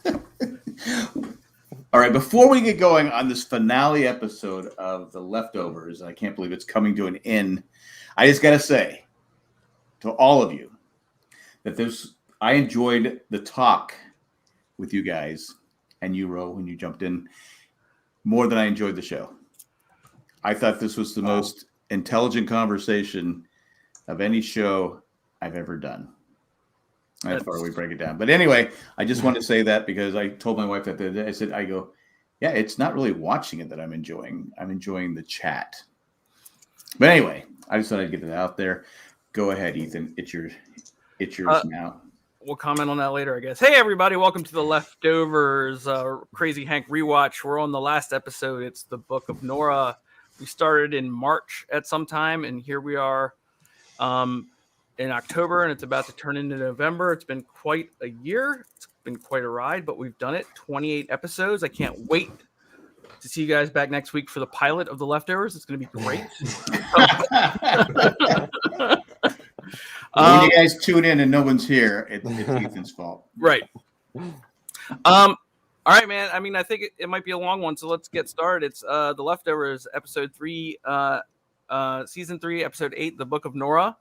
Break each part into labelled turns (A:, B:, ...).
A: in. All right, before we get going on this finale episode of The Leftovers, I can't believe it's coming to an end. I just got to say to all of you that I enjoyed the talk with you guys and you, Ro, when you jumped in, more than I enjoyed the show. I thought this was the most intelligent conversation of any show I've ever done. That's far we break it down. But anyway, I just want to say that because I told my wife that the other day, I said, yeah, it's not really watching it that I'm enjoying. I'm enjoying the chat. But anyway, I just thought I'd get it out there. Go ahead, Ethan. It's yours now.
B: We'll comment on that later, I guess. Hey, everybody. Welcome to the Leftovers Crazy Hank Rewatch. We're on the last episode. It's the Book of Nora. We started in March at some time, and here we are in October, and it's about to turn into November. It's been quite a year. It's been quite a ride, but we've done it. 28 episodes. I can't wait to see you guys back next week for the pilot of The Leftovers. It's going to be great.
A: When you guys tune in and no one's here, it's Ethan's fault.
B: Right. All right, man. I mean, I think it might be a long one, so let's get started. It's The Leftovers, episode 3, season 3, episode 8, The Book of Nora.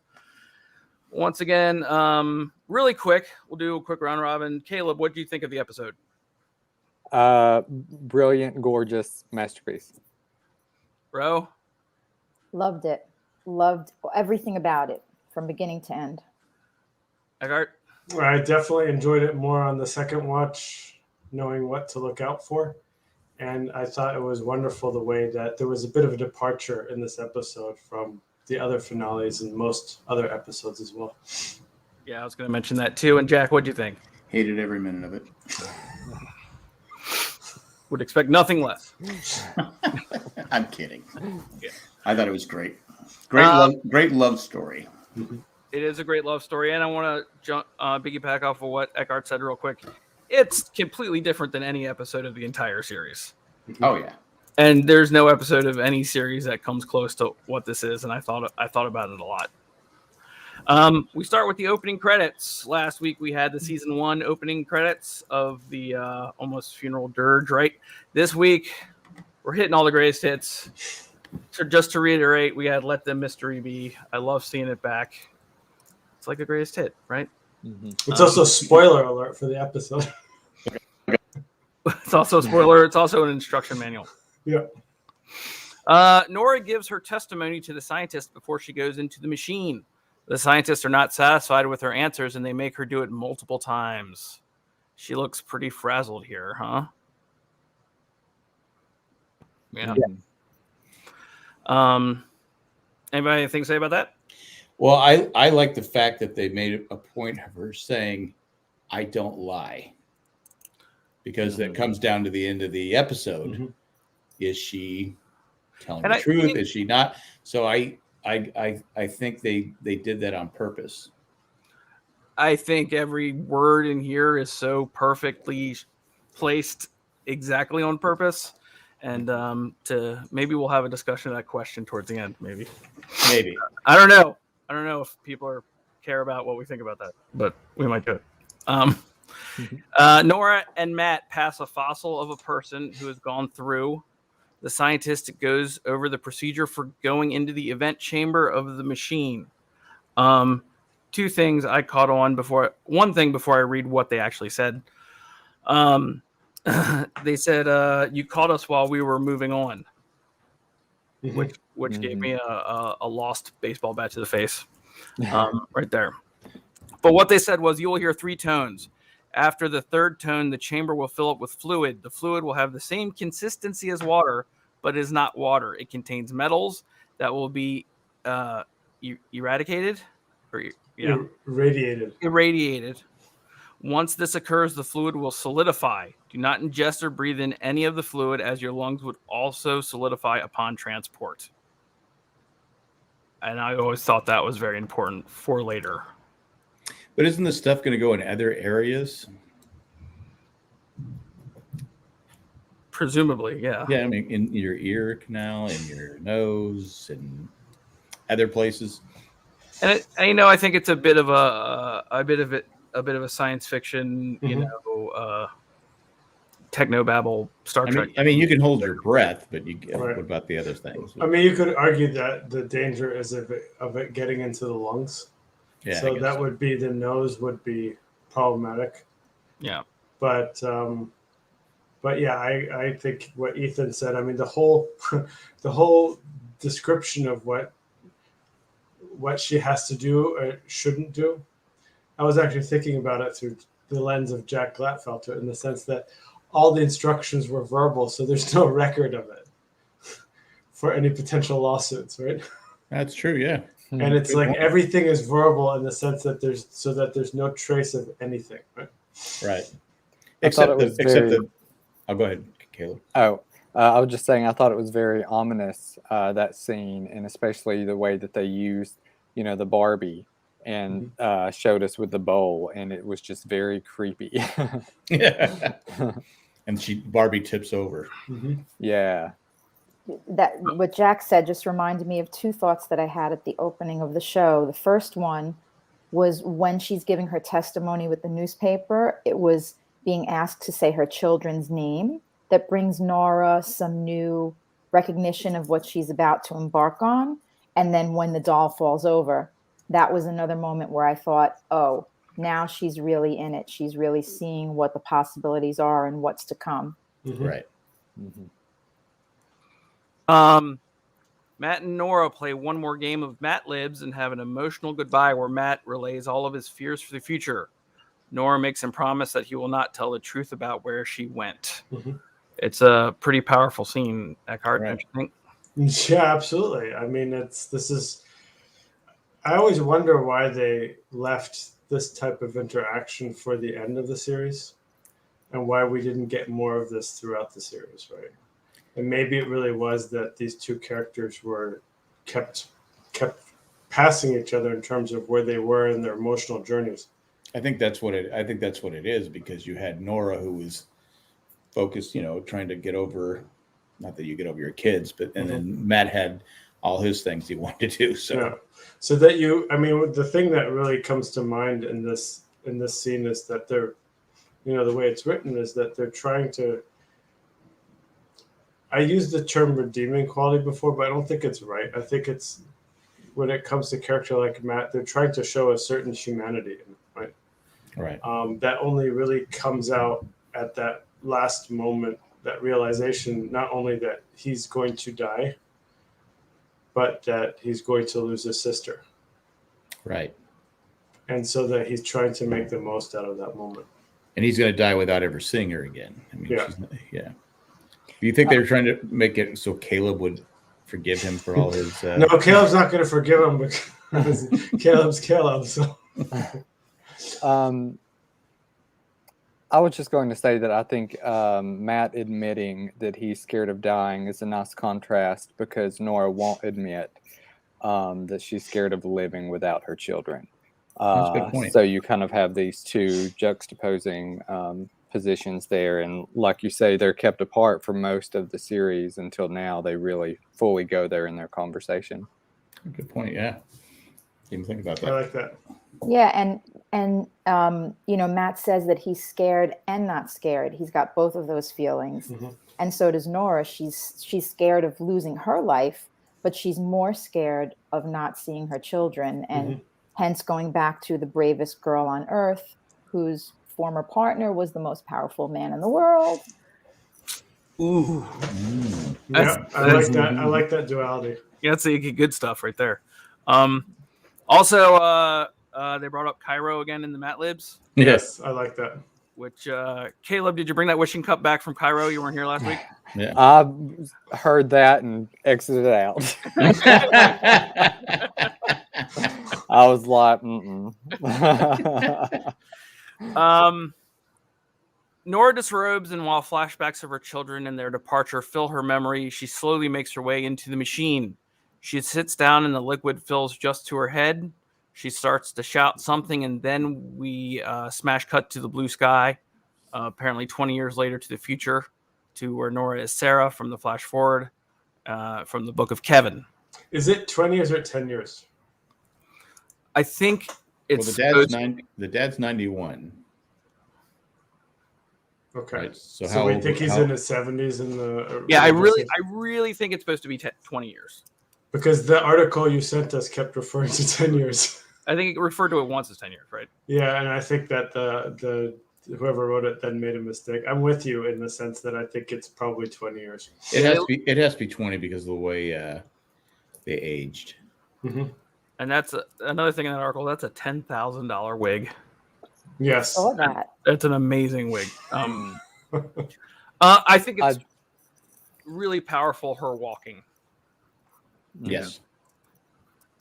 B: Once again, really quick, we'll do a quick round robin. Caleb, what do you think of the episode?
C: Brilliant, gorgeous masterpiece.
B: Bro?
D: Loved it. Loved everything about it from beginning to end.
B: Eckhart?
E: I definitely enjoyed it more on the second watch, knowing what to look out for. And I thought it was wonderful the way that there was a bit of a departure in this episode from the other finales and most other episodes as well.
B: Yeah, I was going to mention that too. And Jack, what do you think?
A: Hated every minute of it.
B: Would expect nothing less.
A: I'm kidding.
B: Yeah.
A: I thought it was great. Great love story.
B: It is a great love story, and I want to piggyback off of what Eckhart said real quick. It's completely different than any episode of the entire series.
A: Oh yeah,
B: and there's no episode of any series that comes close to what this is, and I thought about it a lot. We start with the opening credits. Last week we had the season 1 opening credits of the almost funeral dirge. Right, this week we're hitting all the greatest hits. So just to reiterate, we had Let the Mystery Be. I love seeing it back. It's like the greatest hit, right?
E: Mm-hmm. It's also a spoiler alert for the episode.
B: It's also a spoiler. It's also an instruction manual.
E: Yeah.
B: Nora gives her testimony to the scientist before she goes into the machine. The scientists are not satisfied with her answers, and they make her do it multiple times. She looks pretty frazzled here, huh? Yeah. Anybody anything to say about that?
A: Well, I like the fact that they made a point of her saying, "I don't lie," because that comes down to the end of the episode. Mm-hmm. Is she telling the truth? Is she not? So I think they did that on purpose.
B: I think every word in here is so perfectly placed exactly on purpose. And maybe we'll have a discussion of that question towards the end. Maybe. I don't know. I don't know if people care about what we think about that, but we might do it. Nora and Matt pass a fossil of a person who has gone through. The scientist goes over the procedure for going into the event chamber of the machine. Two things I caught on before. One thing before I read what they actually said. They said, you caught us while we were moving on, which gave me a lost baseball bat to the face right there. But what they said was, you will hear 3 tones. After the 3rd tone, the chamber will fill up with fluid. The fluid will have the same consistency as water, but is not water. It contains metals that will be eradicated or irradiated. Once this occurs, the fluid will solidify. Do not ingest or breathe in any of the fluid, as your lungs would also solidify upon transport. And I always thought that was very important for later.
A: But isn't this stuff going to go in other areas?
B: Presumably, yeah.
A: Yeah, I mean, in your ear canal, in your nose, and other places.
B: And I think it's a bit of a a bit of a science fiction,
E: Mhm.
B: technobabble Star Trek.
A: I mean, you can hold your breath, but
E: Right.
A: what about the other things?
E: I mean, you could argue that the danger is of it getting into the lungs.
A: Yeah, I
E: So
A: guess
E: that would be the nose would be problematic.
B: Yeah.
E: But yeah, I think what Ethan said. I mean, the whole the whole description of what she has to do or shouldn't do. I was actually thinking about it through the lens of Jack Glatfelter in the sense that all the instructions were verbal, so there's no record of it for any potential lawsuits, right?
A: That's true. Yeah.
E: And it's
A: Good
E: like
A: point.
E: everything is verbal in the sense that there's no trace of anything, right?
A: Right.
C: I thought it was very.
A: Oh, go ahead, Caleb.
C: Oh, I was just saying, I thought it was very ominous, that scene, and especially the way that they used, the Barbie and showed us with the bowl, and it was just very creepy.
A: Yeah. And Barbie tips over.
E: Mm-hmm.
C: Yeah.
D: That what Jack said just reminded me of two thoughts that I had at the opening of the show. The first one was when she's giving her testimony with the newspaper, it was being asked to say her children's name. That brings Nora some new recognition of what she's about to embark on. And then when the doll falls over, that was another moment where I thought, oh, now she's really in it. She's really seeing what the possibilities are and what's to come.
E: Mm-hmm.
A: Right.
C: Mm-hmm.
B: Matt and Nora play one more game of Matt Libs and have an emotional goodbye where Matt relays all of his fears for the future. Nora makes him promise that he will not tell the truth about where she went.
E: Mm-hmm.
B: It's a pretty powerful scene, Eckhart,
A: Right.
B: don't you think?
E: Yeah, absolutely. I mean, I always wonder why they left this type of interaction for the end of the series and why we didn't get more of this throughout the series, right? And maybe it really was that these two characters were kept passing each other in terms of where they were in their emotional journeys.
A: I think that's what it is, because you had Nora, who was focused, trying to get over, not that you get over your kids, but and then Matt had all his things he wanted to do. So
E: yeah. So that the thing that really comes to mind in this scene is that they're, the way it's written is that they're trying to. I used the term redeeming quality before, but I don't think it's right. I think it's when it comes to a character like Matt, they're trying to show a certain humanity, right?
A: right.
E: That only really comes out at that last moment, that realization, not only that he's going to die, but that he's going to lose his sister.
A: Right.
E: And so that he's trying to make the most out of that moment.
A: And he's going to die without ever seeing her again. I mean,
E: Yeah.
A: Yeah. Do you think they were trying to make it so Caleb would forgive him for all his?
E: No, Caleb's not going to forgive him because Caleb's Caleb. So.
C: I was just going to say that I think Matt admitting that he's scared of dying is a nice contrast, because Nora won't admit that she's scared of living without her children.
A: That's a good point.
C: So you kind of have these two juxtaposing positions there. And like you say, they're kept apart for most of the series until now. They really fully go there in their conversation.
A: Good point. Yeah. Didn't think about that.
E: I like that.
D: Yeah, and Matt says that he's scared and not scared. He's got both of those feelings.
E: Mm-hmm.
D: And so does Nora. She's scared of losing her life, but she's more scared of not seeing her children, and hence going back to the bravest girl on earth, whose former partner was the most powerful man in the world.
B: Ooh.
E: Yeah, I like that. I like that duality.
B: Yeah, that's good stuff right there. Also, they brought up Cairo again in the Matt Libs.
A: Yes.
E: I like that.
B: Which, Caleb, did you bring that wishing cup back from Cairo? You weren't here last week?
A: Yeah.
C: I heard that and exited out. I was like,
B: Nora disrobes, and while flashbacks of her children and their departure fill her memory, she slowly makes her way into the machine. She sits down and the liquid fills just to her head. She starts to shout something, and then we smash cut to the blue sky, apparently 20 years later to the future, to where Nora is Sarah from the flash forward from the Book of Kevin.
E: Is it 20 years or 10 years?
B: I think
A: Well,
B: It's
A: the dad's 91.
E: Okay.
A: Right. So
E: So
A: how
E: we
A: old?
E: think he's
A: how-
E: in his 70s in the.
B: yeah. I
E: episode?
B: really think it's supposed to be 20 years.
E: Because the article you sent us kept referring to 10 years.
B: I think it referred to it once as 10 years, right?
E: Yeah, and I think that the whoever wrote it then made a mistake. I'm with you in the sense that I think it's probably 20 years.
A: It has to be 20 because of the way they aged.
E: Mm-hmm.
B: And that's another thing in that article. That's a $10,000 wig.
E: Yes.
D: Saw that.
B: That's an amazing wig. I think it's really powerful. Her walking.
A: Yes.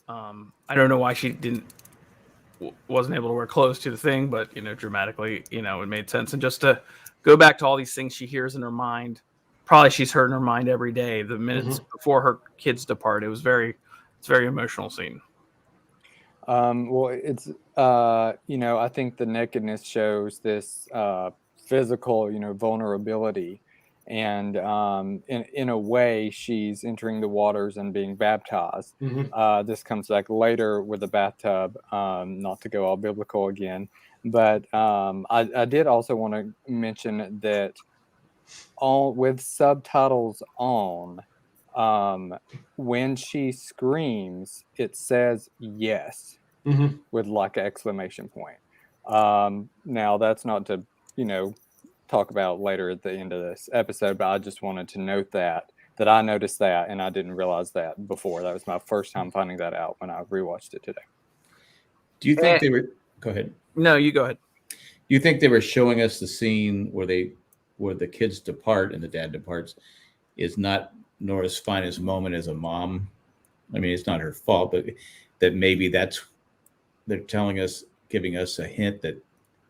B: I don't know why she wasn't able to wear clothes to the thing, but dramatically, it made sense. And just to go back to all these things she hears in her mind, probably she's heard in her mind every day. The minutes before her kids depart, it's a very emotional scene.
C: Well, it's I think the nakedness shows this physical, vulnerability, and in a way, she's entering the waters and being baptized. This comes back later with the bathtub. Not to go all biblical again, but I did also want to mention that with subtitles on. When she screams, it says yes with like an exclamation point. Now that's not to, talk about later at the end of this episode, but I just wanted to note that I noticed that and I didn't realize that before. That was my first time finding that out when I rewatched it today.
A: Do you think they were? Go ahead.
B: No, you go ahead.
A: Do you think they were showing us the scene where the kids depart and the dad departs is not Nora's finest moment as a mom? I mean, it's not her fault, but that maybe they're giving us a hint that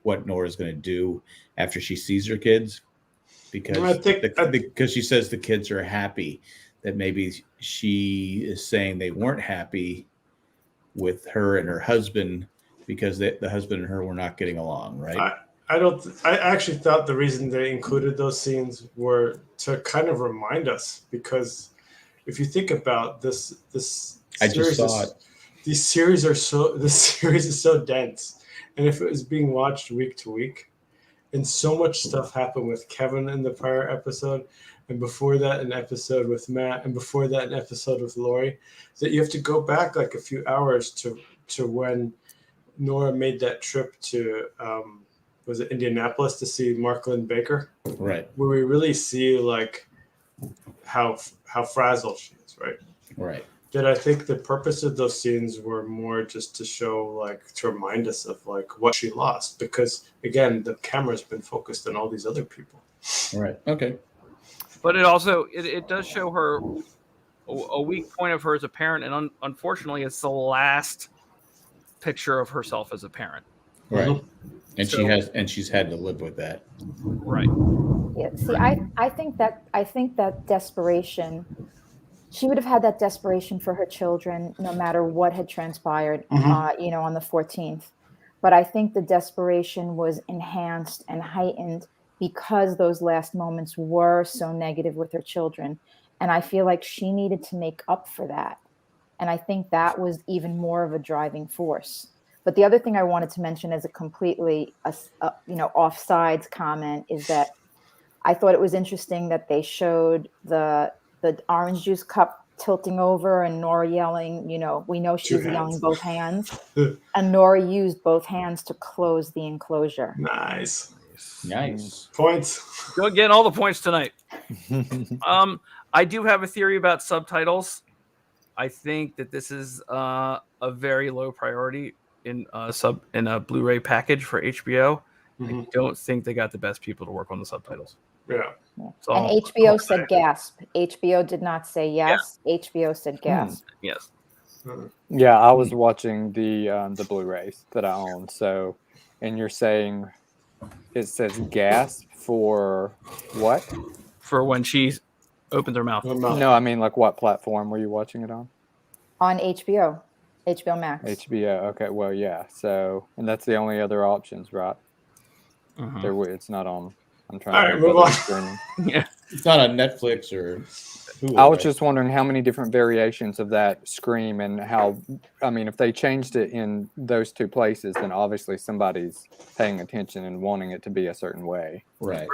A: what Nora's going to do after she sees her kids, because because she says the kids are happy, that maybe she is saying they weren't happy with her and her husband because the husband and her were not getting along, right?
E: I actually thought the reason they included those scenes were to kind of remind us, because if you think about this
A: I just saw it.
E: This series is so dense, and if it was being watched week to week, and so much stuff happened with Kevin in the prior episode, and before that an episode with Matt, and before that an episode with Lori, that you have to go back like a few hours to when Nora made that trip to was it Indianapolis to see Marklyn Baker,
A: right?
E: Where we really see like how frazzled she is, right? That I think the purpose of those scenes were more just to show, like, to remind us of like what she lost, because again the camera's been focused on all these other people.
A: Right. Okay.
B: But it also it does show her a weak point of her as a parent, and unfortunately, it's the last picture of herself as a parent.
A: Right. And she's had to live with that.
B: Right.
D: Yeah. See, I think that desperation, she would have had that desperation for her children no matter what had transpired, on the 14th. But I think the desperation was enhanced and heightened because those last moments were so negative with her children. And I feel like she needed to make up for that. And I think that was even more of a driving force. But the other thing I wanted to mention as a completely, offsides comment is that I thought it was interesting that they showed the orange juice cup tilting over and Nora yelling, we know she's young, both hands. And Nora used both hands to close the enclosure.
E: Nice points.
B: Go get all the points tonight. I do have a theory about subtitles. I think that this is a very low priority in a Blu-ray package for HBO. I don't think they got the best people to work on the subtitles.
E: Yeah.
B: So
D: And HBO said gasp. HBO did not say yes. Yeah. HBO said gasp.
B: Yes.
C: Yeah, I was watching the Blu-rays that I own. So, and you're saying it says gasp for what?
B: For when she opens her mouth.
C: No, I mean, like, what platform were you watching it on?
D: On HBO Max.
C: HBO. Okay, well, yeah. So, and that's the only other options, right? It's not on. I'm trying to move on.
B: Yeah.
A: It's not on Netflix or Hulu,
C: I was
A: right?
C: just wondering how many different variations of that scream and how, I mean, if they changed it in those two places, then obviously somebody's paying attention and wanting it to be a certain way.
A: Right.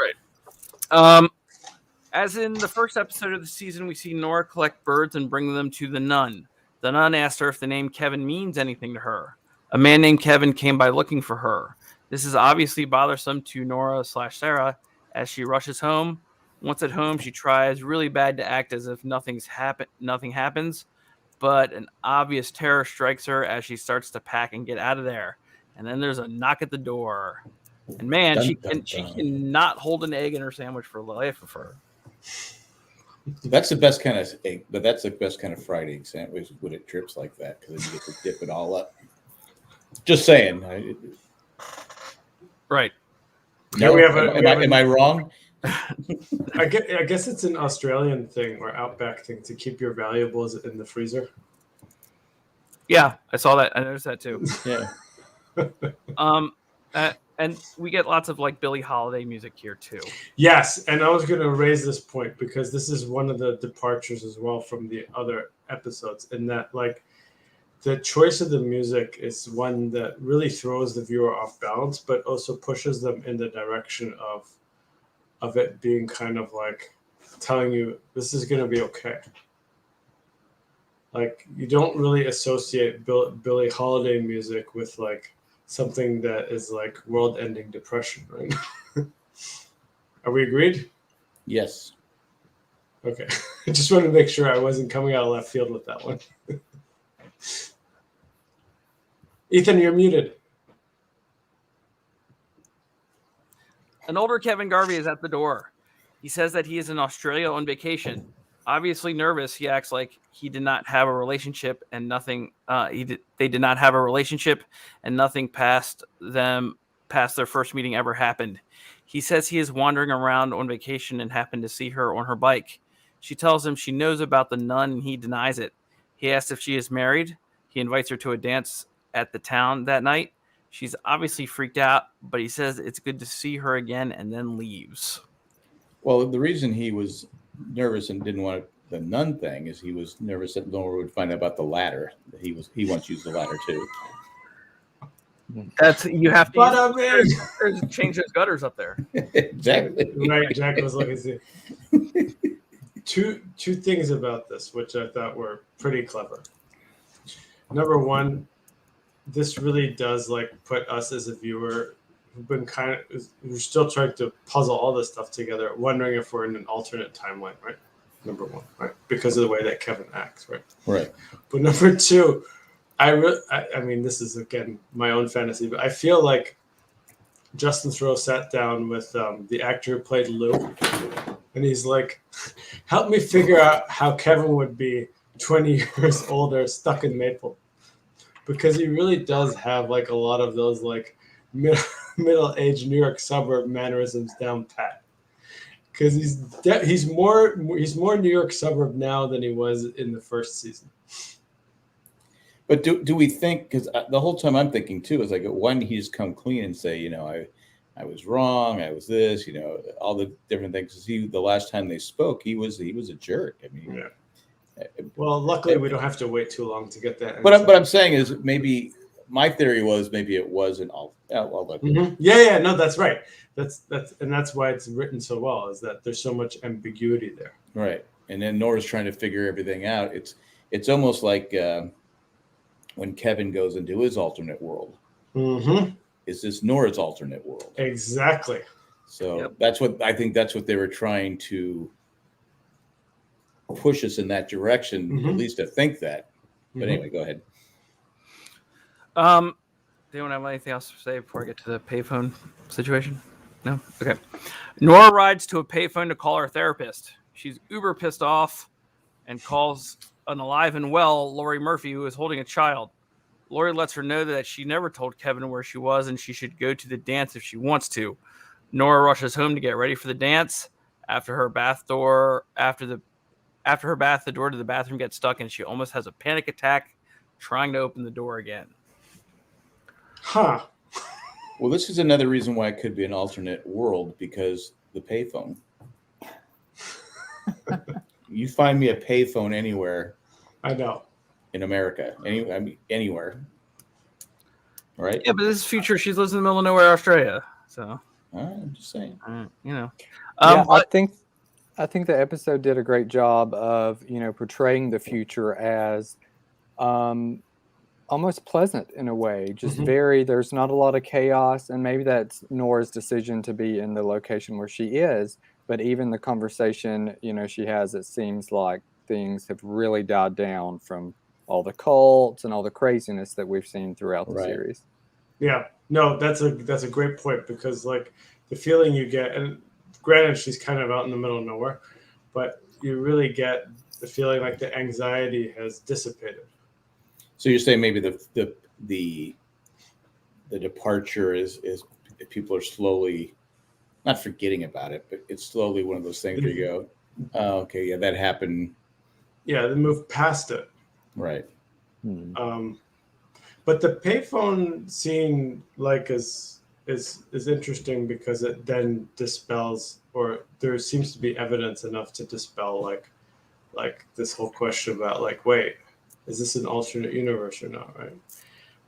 B: As in the first episode of the season, we see Nora collect birds and bring them to the nun. The nun asked her if the name Kevin means anything to her. A man named Kevin came by looking for her. This is obviously bothersome to Nora/Sarah as she rushes home. Once at home, she tries really bad to act as if nothing happens, but an obvious terror strikes her as she starts to pack and get out of there. And then there's a knock at the door. And man,
A: Dun,
B: she
A: dun,
B: she
A: dun.
B: cannot hold an egg in her sandwich for the life of her.
A: That's the best kind of egg, but that's the best kind of fried egg sandwich when it drips like that because you get to dip it all up. Just saying.
B: Right.
A: No,
E: we have
A: am I wrong?
E: I guess it's an Australian thing or outback thing to keep your valuables in the freezer.
B: Yeah, I saw that. I noticed that too.
A: Yeah.
B: And we get lots of like Billie Holiday music here too.
E: Yes, and I was going to raise this point because this is one of the departures as well from the other episodes, in that like the choice of the music is one that really throws the viewer off balance, but also pushes them in the direction of it being kind of like telling you this is going to be okay. Like you don't really associate Billie Holiday music with like something that is like world-ending depression, right? Are we agreed?
A: Yes.
E: Okay. I just wanted to make sure I wasn't coming out of left field with that one. Ethan, you're muted.
B: An older Kevin Garvey is at the door. He says that he is in Australia on vacation. Obviously nervous, he acts like he did not have a relationship and nothing. They did not have a relationship, and nothing past their first meeting ever happened. He says he is wandering around on vacation and happened to see her on her bike. She tells him she knows about the nun, and he denies it. He asks if she is married. He invites her to a dance at the town that night. She's obviously freaked out, but he says it's good to see her again and then leaves.
A: Well, the reason he was nervous and didn't want the nun thing is he was nervous that Nora would find out about the ladder. He wants to use the ladder too.
B: That's you have to
E: But I mean,
B: change those gutters up there.
A: Exactly.
E: right, Jack was looking at two things about this, which I thought were pretty clever. Number one, this really does like put us as a viewer who've been who's still trying to puzzle all this stuff together, wondering if we're in an alternate timeline, right? Number one, right? Because of the way that Kevin acts, right?
A: Right.
E: But number two, I mean, this is again my own fantasy, but I feel like Justin Theroux sat down with the actor who played Lou, and he's like, "Help me figure out how Kevin would be 20 years older, stuck in Maple," because he really does have like a lot of those like middle-aged New York suburb mannerisms down pat. Because he's more New York suburb now than he was in the first season.
A: But do we think, because the whole time I'm thinking too is like, why didn't he just come clean and say, I was wrong, I was this, all the different things. Because the last time they spoke, he was a jerk. I mean,
E: yeah. Well, luckily we don't have to wait too long to get that.
A: But I'm saying is maybe my theory was maybe it wasn't all.
E: Mm-hmm. Yeah, no, that's right. That's why it's written so well, is that there's so much ambiguity there.
A: Right, and then Nora's trying to figure everything out. It's almost like when Kevin goes into his alternate world.
E: Mm-hmm.
A: Is this Nora's alternate world?
E: Exactly.
A: So that's what they were trying to push us in that direction, at least to think that. But anyway, go ahead.
B: Do you have anything else to say before I get to the payphone situation? No? Okay. Nora rides to a payphone to call her therapist. She's uber pissed off and calls an alive and well Lori Murphy, who is holding a child. Lori lets her know that she never told Kevin where she was and she should go to the dance if she wants to. Nora rushes home to get ready for the dance. After her bath, the door to the bathroom gets stuck and she almost has a panic attack trying to open the door again.
E: Huh.
A: Well, this is another reason why it could be an alternate world, because the payphone. You find me a payphone anywhere
E: I know.
A: in America, anywhere, right?
B: Yeah, but this is future. She lives in the middle of nowhere, Australia. So,
A: I'm just saying.
B: you know.
C: Yeah,
B: But
C: I think the episode did a great job of, portraying the future as almost pleasant in a way. Just there's not a lot of chaos, and maybe that's Nora's decision to be in the location where she is. But even the conversation, she has, it seems like things have really died down from all the cults and all the craziness that we've seen throughout the
A: Right.
C: series.
E: Yeah, no, that's a great point, because like the feeling you get, and granted she's kind of out in the middle of nowhere, but you really get the feeling like the anxiety has dissipated.
A: So you're saying maybe the departure is people are slowly not forgetting about it, but it's slowly one of those things where you go, oh, okay, yeah, that happened.
E: Yeah, they move past it.
A: Right.
E: But the payphone scene, like, is interesting because it then dispels, or there seems to be evidence enough to dispel like this whole question about like, wait, is this an alternate universe or not? Right.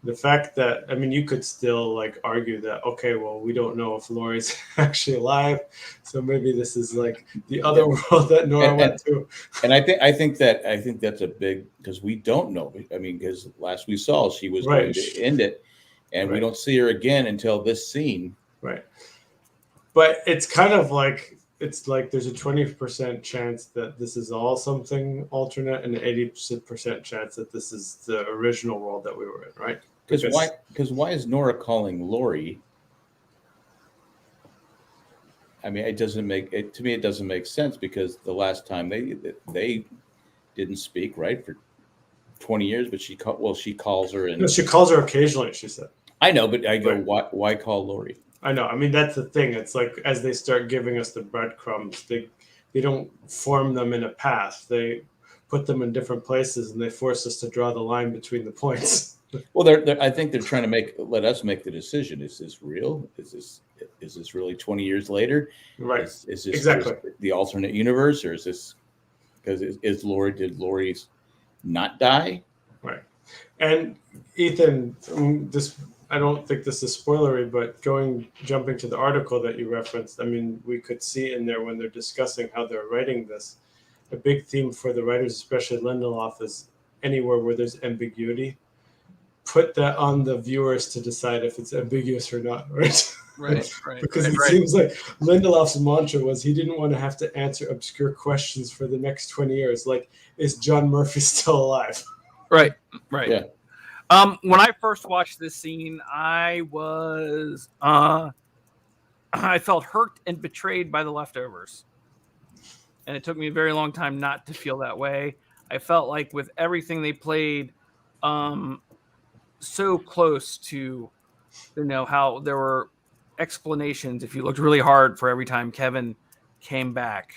E: The fact that, I mean, you could still like argue that, okay, well, we don't know if Laurie's actually alive, so maybe this is like the other world that Nora went to.
A: And I think that's a big, because we don't know. I mean, because last we saw, she was going to end it, and we don't see her again until this scene.
E: Right. But it's kind of like, it's like there's a 20% chance that this is all something alternate, and an 80% chance that this is the original world that we were in, right?
A: Because why is Nora calling Laurie? I mean, it doesn't make it to me. It doesn't make sense, because the last time they didn't speak, right, for 20 years. But she calls her, and
E: she calls her occasionally. She said,
A: "I know," but I go, why call Laurie?
E: I know. I mean, that's the thing. It's like as they start giving us the breadcrumbs, they don't form them in a path. They put them in different places, and they force us to draw the line between the points.
A: Well, I think they're trying to let us make the decision. Is this real? Is this really 20 years later?
E: Right.
A: Is this
E: exactly
A: the alternate universe, or is this because did Laurie not die?
E: Right. And Ethan, this, I don't think this is spoilery, but jumping to the article that you referenced, I mean, we could see in there when they're discussing how they're writing this, a big theme for the writers, especially Lindelof, is anywhere where there's ambiguity, put that on the viewers to decide if it's ambiguous or not, right?
B: Right.
E: Because it seems like Lindelof's mantra was he didn't want to have to answer obscure questions for the next 20 years. Like, is John Murphy still alive?
B: Right.
A: Yeah.
B: When I first watched this scene, I was I felt hurt and betrayed by the Leftovers. And it took me a very long time not to feel that way. I felt like with everything they played, so close to, how there were explanations. If you looked really hard for every time Kevin came back,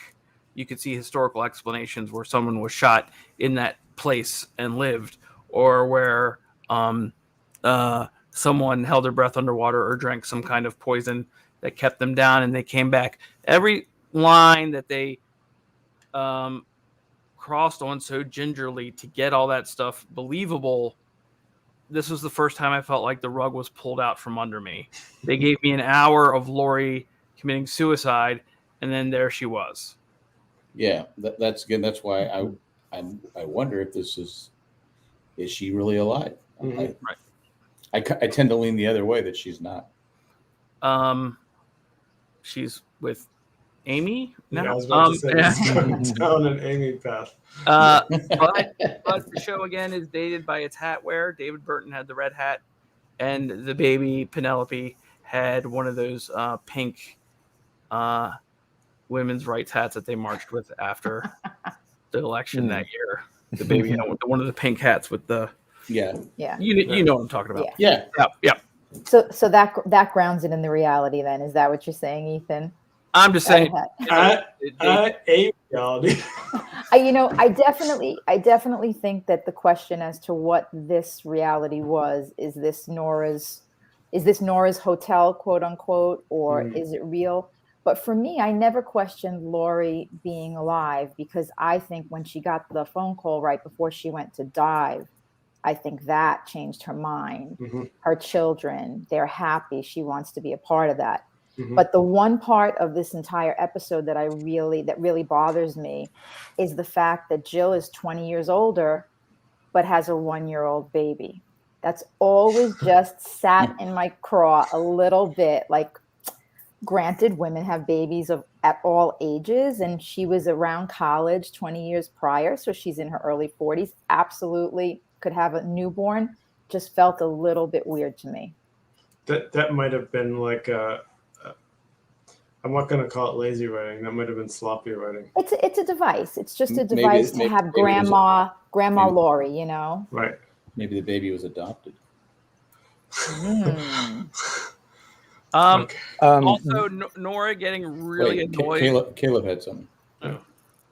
B: you could see historical explanations where someone was shot in that place and lived, or where someone held their breath underwater or drank some kind of poison that kept them down and they came back. Every line that they crossed on so gingerly to get all that stuff believable, this was the first time I felt like the rug was pulled out from under me. They gave me an hour of Laurie committing suicide, and then there she was.
A: Yeah, that's good. That's why I wonder if this is she really alive?
E: Mm-hmm.
A: I tend to lean the other way that she's not.
B: She's with Amy now.
E: Yeah, I was about to say it's going down an Amy path.
B: But the show again is dated by its hat wear. David Burton had the red hat, and the baby Penelope had one of those pink women's rights hats that they marched with after the election that year. The baby had one of the pink hats with the
D: Yeah.
B: You know what I'm talking about.
A: Yeah.
D: So that grounds it in the reality. Then is that what you're saying, Ethan?
B: I'm just saying.
E: A reality.
D: I definitely think that the question as to what this reality was, is this Nora's hotel, quote unquote, or is it real? But for me, I never questioned Lori being alive, because I think when she got the phone call right before she went to dive, I think that changed her mind.
E: Mm-hmm.
D: Her children, they're happy. She wants to be a part of that.
E: Mm-hmm.
D: But the one part of this entire episode that really bothers me is the fact that Jill is 20 years older, but has a 1-year-old baby. That's always just sat in my craw a little bit. Like, granted, women have babies at all ages, and she was around college 20 years prior, so she's in her early 40s. Absolutely could have a newborn. Just felt a little bit weird to me.
E: That might have been like I'm not going to call it lazy writing. That might have been sloppy writing.
D: It's a device. It's just a
A: Maybe-
D: device to
A: maybe-
D: have
A: maybe it was
D: grandma
A: maybe-
D: Lori, you know.
E: Right.
A: Maybe the baby was adopted.
E: Okay.
B: Also, Nora getting really
A: Wait,
B: annoyed.
A: Caleb had something.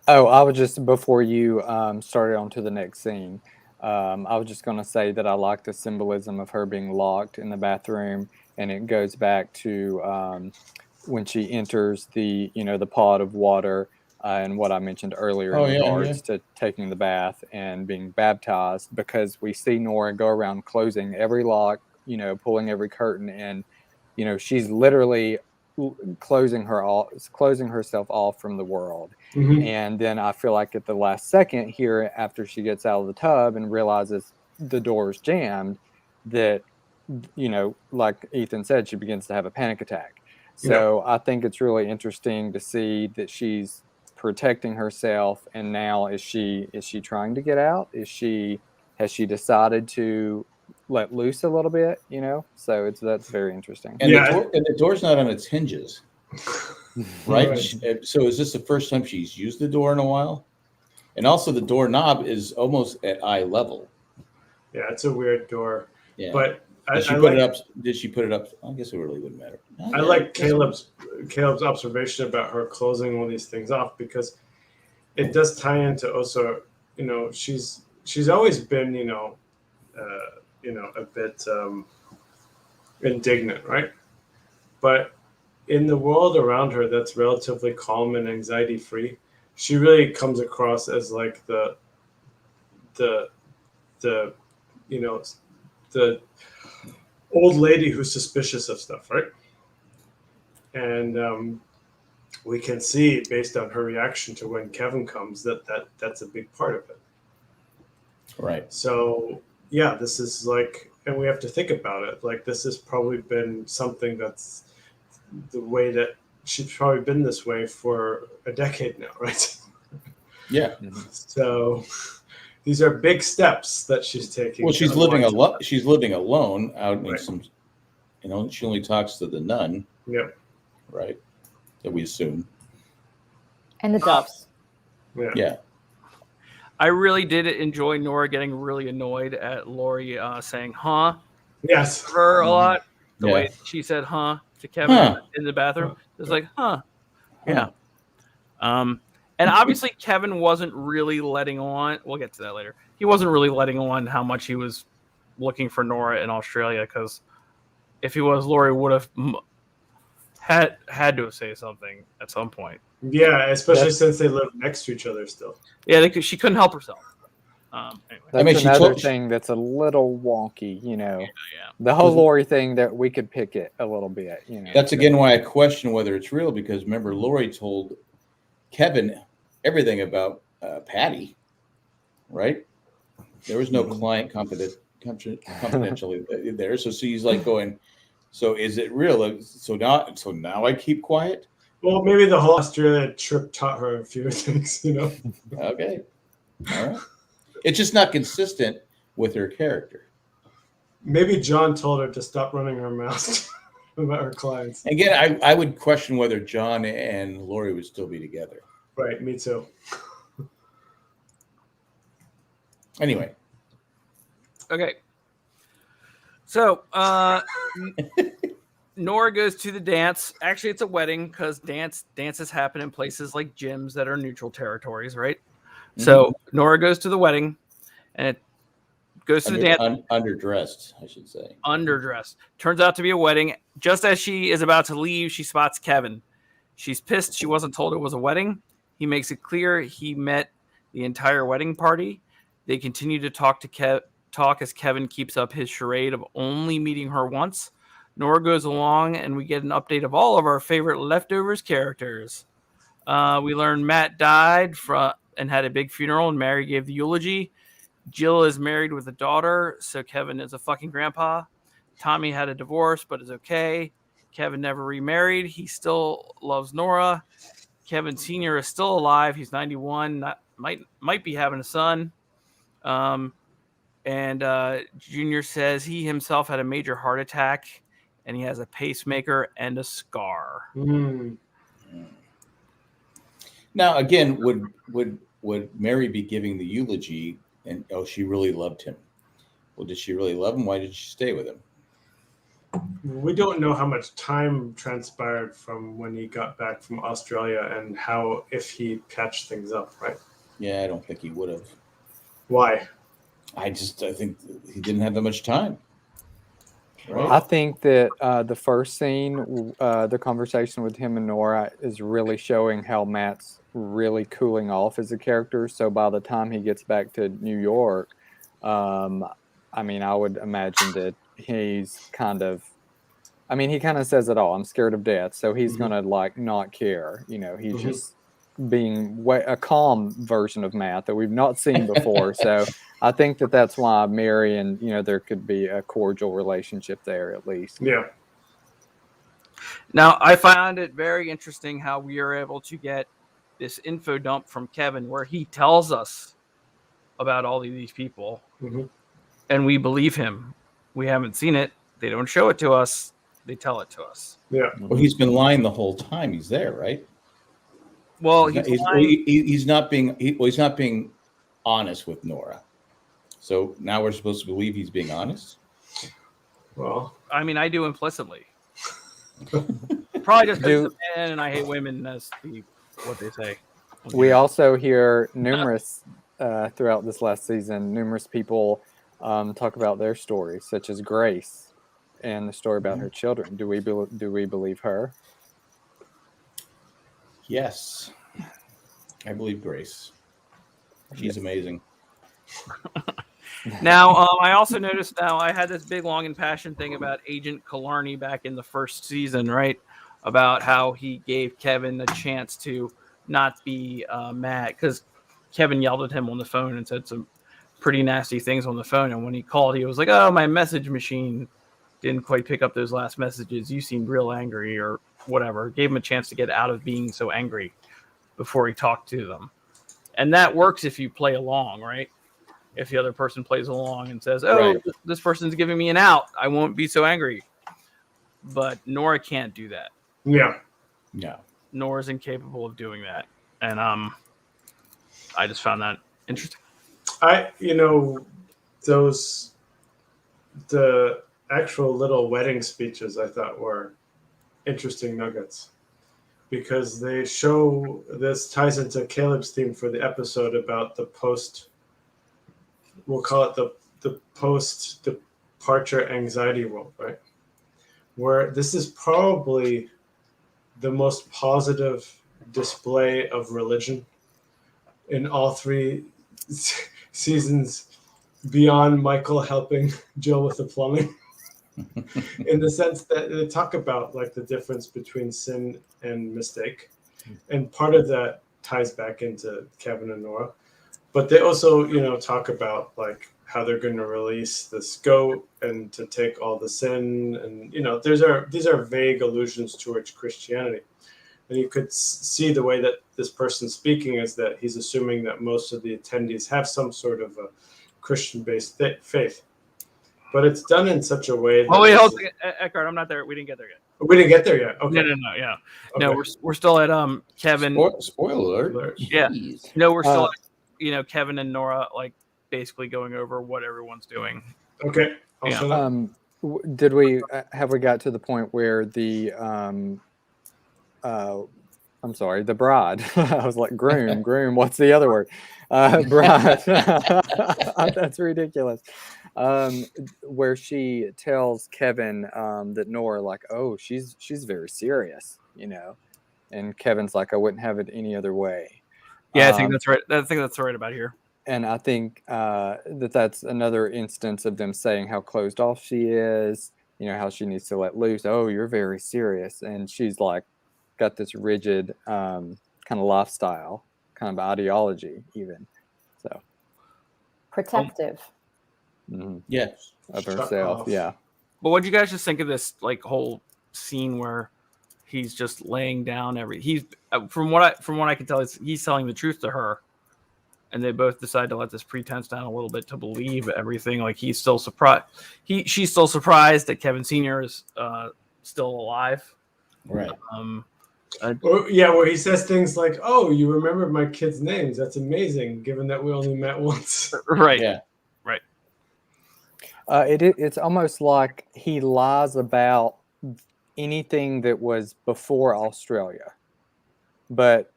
C: Oh, I was just, before you started on to the next scene, I was just going to say that I like the symbolism of her being locked in the bathroom, and it goes back to when she enters the pot of water, and what I mentioned earlier in regards to taking the bath and being baptized, because we see Nora go around closing every lock, pulling every curtain, and she's literally closing herself off from the world.
E: Mm-hmm.
C: And then I feel like at the last second here, after she gets out of the tub and realizes the door is jammed, that like Ethan said, she begins to have a panic attack. So I think it's really interesting to see that she's protecting herself, and now is she trying to get out? Has she decided to let loose a little bit? So that's very interesting.
A: And the door's not on its hinges, right? So is this the first time she's used the door in a while? And also the doorknob is almost at eye level.
E: Yeah, it's a weird door.
A: Yeah.
E: But
A: Did she put it up? Did she put it up? I guess it really wouldn't matter.
E: I like Caleb's observation about her closing all these things off, because it does tie into also, she's always been, a bit indignant, right? But in the world around her that's relatively calm and anxiety free, she really comes across as like the old lady who's suspicious of stuff, right? And we can see, based on her reaction to when Kevin comes, that's a big part of it.
A: Right.
E: So yeah, this is like, and we have to think about it. Like, this has probably been something that's the way that she's probably been this way for a decade now, right?
A: Yeah.
E: So these are big steps that she's taking.
A: Well, she's living alone. She's living alone out in
E: Right.
A: some. She only talks to the nun.
E: Yep.
A: Right. That we assume.
D: And the doves.
E: Yeah.
A: Yeah.
B: I really did enjoy Nora getting really annoyed at Lori saying "huh"
E: Yes.
B: to her a lot. The
A: Yeah.
B: way she said "huh" to Kevin in the bathroom, it was like "huh." Yeah. And obviously Kevin wasn't really letting on. We'll get to that later. He wasn't really letting on how much he was looking for Nora in Australia, because if he was, Lori would have had to say something at some point.
E: Yeah, especially since they live next to each other still.
B: Yeah, she couldn't help herself. Anyway.
C: That's another thing that's a little wonky,
B: Yeah.
C: The whole Lori thing, that we could pick it a little bit,
A: That's again why I question whether it's real, because remember, Lori told Kevin everything about Patty, right? There was no client confidentially there, so she's like going, so is it real? So now I keep quiet.
E: Well, maybe the whole Australia trip taught her a few things,
A: Okay, all right. It's just not consistent with her character.
E: Maybe John told her to stop running her mouth about her clients.
A: Again, I would question whether John and Lori would still be together.
E: Right, me too.
A: Anyway.
B: Okay. So, Nora goes to the dance. Actually, it's a wedding, because dances happen in places like gyms that are neutral territories, right? Mm-hmm. So Nora goes to the wedding, and it goes to the dance.
A: Underdressed, I should say.
B: Underdressed. Turns out to be a wedding. Just as she is about to leave, she spots Kevin. She's pissed she wasn't told it was a wedding. He makes it clear he met the entire wedding party. They continue to talk as Kevin keeps up his charade of only meeting her once. Nora goes along, and we get an update of all of our favorite Leftovers characters. We learn Matt died and had a big funeral, and Mary gave the eulogy. Jill is married with a daughter, so Kevin is a fucking grandpa. Tommy had a divorce, but is okay. Kevin never remarried. He still loves Nora. Kevin Sr. is still alive. He's 91. Might be having a son. And Junior says he himself had a major heart attack, and he has a pacemaker and a scar.
E: Mm.
A: Now, again, would Mary be giving the eulogy? And she really loved him. Well, did she really love him? Why did she stay with him?
E: We don't know how much time transpired from when he got back from Australia and if he patched things up, right?
A: Yeah, I don't think he would have.
E: Why?
A: I think he didn't have that much time. Right?
C: I think that the first scene, the conversation with him and Nora, is really showing how Matt's really cooling off as a character. So by the time he gets back to New York, I would imagine that he's kind of, he kind of says it all. I'm scared of death. So he's going to not care. He's just being a calm version of Matt that we've not seen before. So I think that that's why Mary and, there could be a cordial relationship there at least.
E: Yeah.
B: Now, I found it very interesting how we are able to get this info dump from Kevin where he tells us about all of these people and we believe him. We haven't seen it. They don't show it to us. They tell it to us.
E: Yeah.
A: Well, he's been lying the whole time. He's there, right?
B: Well,
A: he's not being honest with Nora. So now we're supposed to believe he's being honest?
E: Well,
B: I do implicitly. Probably just because he's a man and I hate women. That's what they say.
C: We also hear numerous, throughout this last season, numerous people talk about their stories, such as Grace and the story about her children. Do we believe her?
A: Yes. I believe Grace. She's amazing.
B: Now, I also noticed I had this big, long, impassioned thing about Agent Killarney back in the first season, right? About how he gave Kevin a chance to not be mad because Kevin yelled at him on the phone and said some pretty nasty things on the phone. And when he called, he was like, "Oh, my message machine didn't quite pick up those last messages. You seemed real angry," or whatever. Gave him a chance to get out of being so angry before he talked to them. And that works if you play along, right? If the other person plays along and says, "Oh,
A: right.
B: This person's giving me an out. I won't be so angry." But Nora can't do that.
E: yeah.
A: No.
B: Nora's incapable of doing that. And I just found that interesting.
E: The actual little wedding speeches I thought were interesting nuggets because they show this ties into Caleb's theme for the episode about the we'll call it the post departure anxiety world, right? Where this is probably the most positive display of religion in all three seasons, beyond Michael helping Jill with the plumbing. In the sense that they talk about the difference between sin and mistake, and part of that ties back into Kevin and Nora, but they also talk about how they're going to release this goat and to take all the sin, and these are vague allusions towards Christianity, and you could see the way that this person's speaking is that he's assuming that most of the attendees have some sort of a Christian-based faith. But it's done in such a way that...
B: Oh, wait, hold on. Eckhart, I'm not there. We didn't get there yet.
E: We didn't get there yet? Okay.
B: No, yeah.
E: Okay.
B: No, we're still at Kevin.
A: Spoiler alert.
B: Yeah.
A: Jeez.
B: No, we're still at, Kevin and Nora, basically going over what everyone's doing.
E: Okay.
C: Did we got to the point where the I'm sorry, the bride. I was like, groom. What's the other word? Bride. That's ridiculous. Where she tells Kevin that Nora, oh, she's very serious, And Kevin's like, I wouldn't have it any other way.
B: Yeah, I think that's right. I think that's right about here.
C: And I think that's another instance of them saying how closed off she is, how she needs to let loose. Oh, you're very serious. And she's like, got this rigid kind of lifestyle, kind of ideology, even. So
D: Protective.
A: Yes.
C: of
E: Shut
C: herself.
E: off.
C: Yeah.
B: But what do you guys just think of this whole scene where he's just laying down from what I can tell, he's telling the truth to her, and they both decide to let this pretense down a little bit to believe everything. Like he's still surprised. She's still surprised that Kevin Sr. is still alive.
A: Right.
E: Where he says things like, "Oh, you remembered my kids' names. That's amazing, given that we only met once."
B: Right.
A: Yeah.
B: Right.
C: It's almost like he lies about anything that was before Australia, but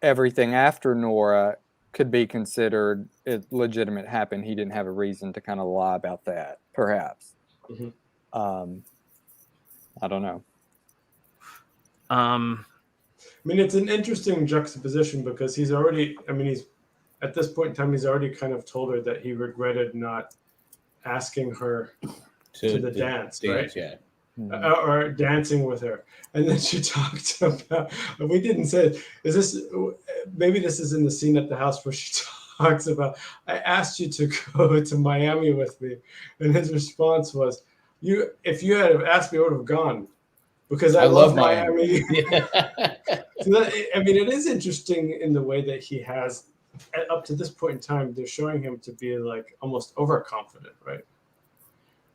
C: everything after Nora could be considered legitimate happened. He didn't have a reason to kind of lie about that, perhaps.
E: Mhm.
C: I don't know.
E: I mean, it's an interesting juxtaposition because he's at this point in time, he's already kind of told her that he regretted not asking her to the dance, right?
A: Yeah.
E: Or dancing with her. And then she talked about, we didn't say, maybe this is in the scene at the house where she talks about, I asked you to go to Miami with me. And his response was, if you had asked me, I would have gone. Because I love Miami. So it is interesting in the way that he has, up to this point in time, they're showing him to be like almost overconfident, right?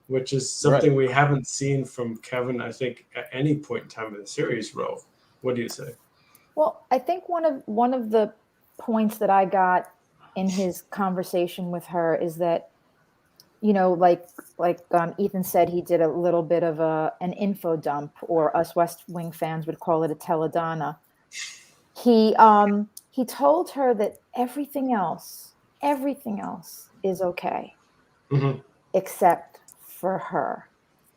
E: Which is something we haven't seen from Kevin, I think, at any point in time in the series, Ro. What do you say?
D: Well, I think one of the points that I got in his conversation with her is that, like Ethan said, he did a little bit of an info dump, or us West Wing fans would call it a teledonna. He told her that everything else is okay, except for her.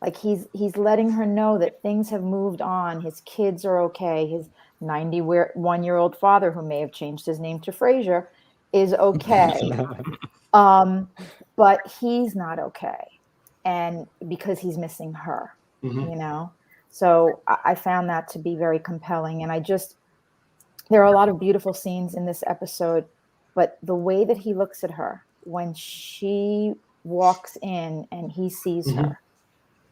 D: Like he's letting her know that things have moved on. His kids are okay. His 91-year-old father, who may have changed his name to Fraser, is okay. But he's not okay. And because he's missing her, So I found that to be very compelling. And there are a lot of beautiful scenes in this episode, but the way that he looks at her when she walks in and he sees her,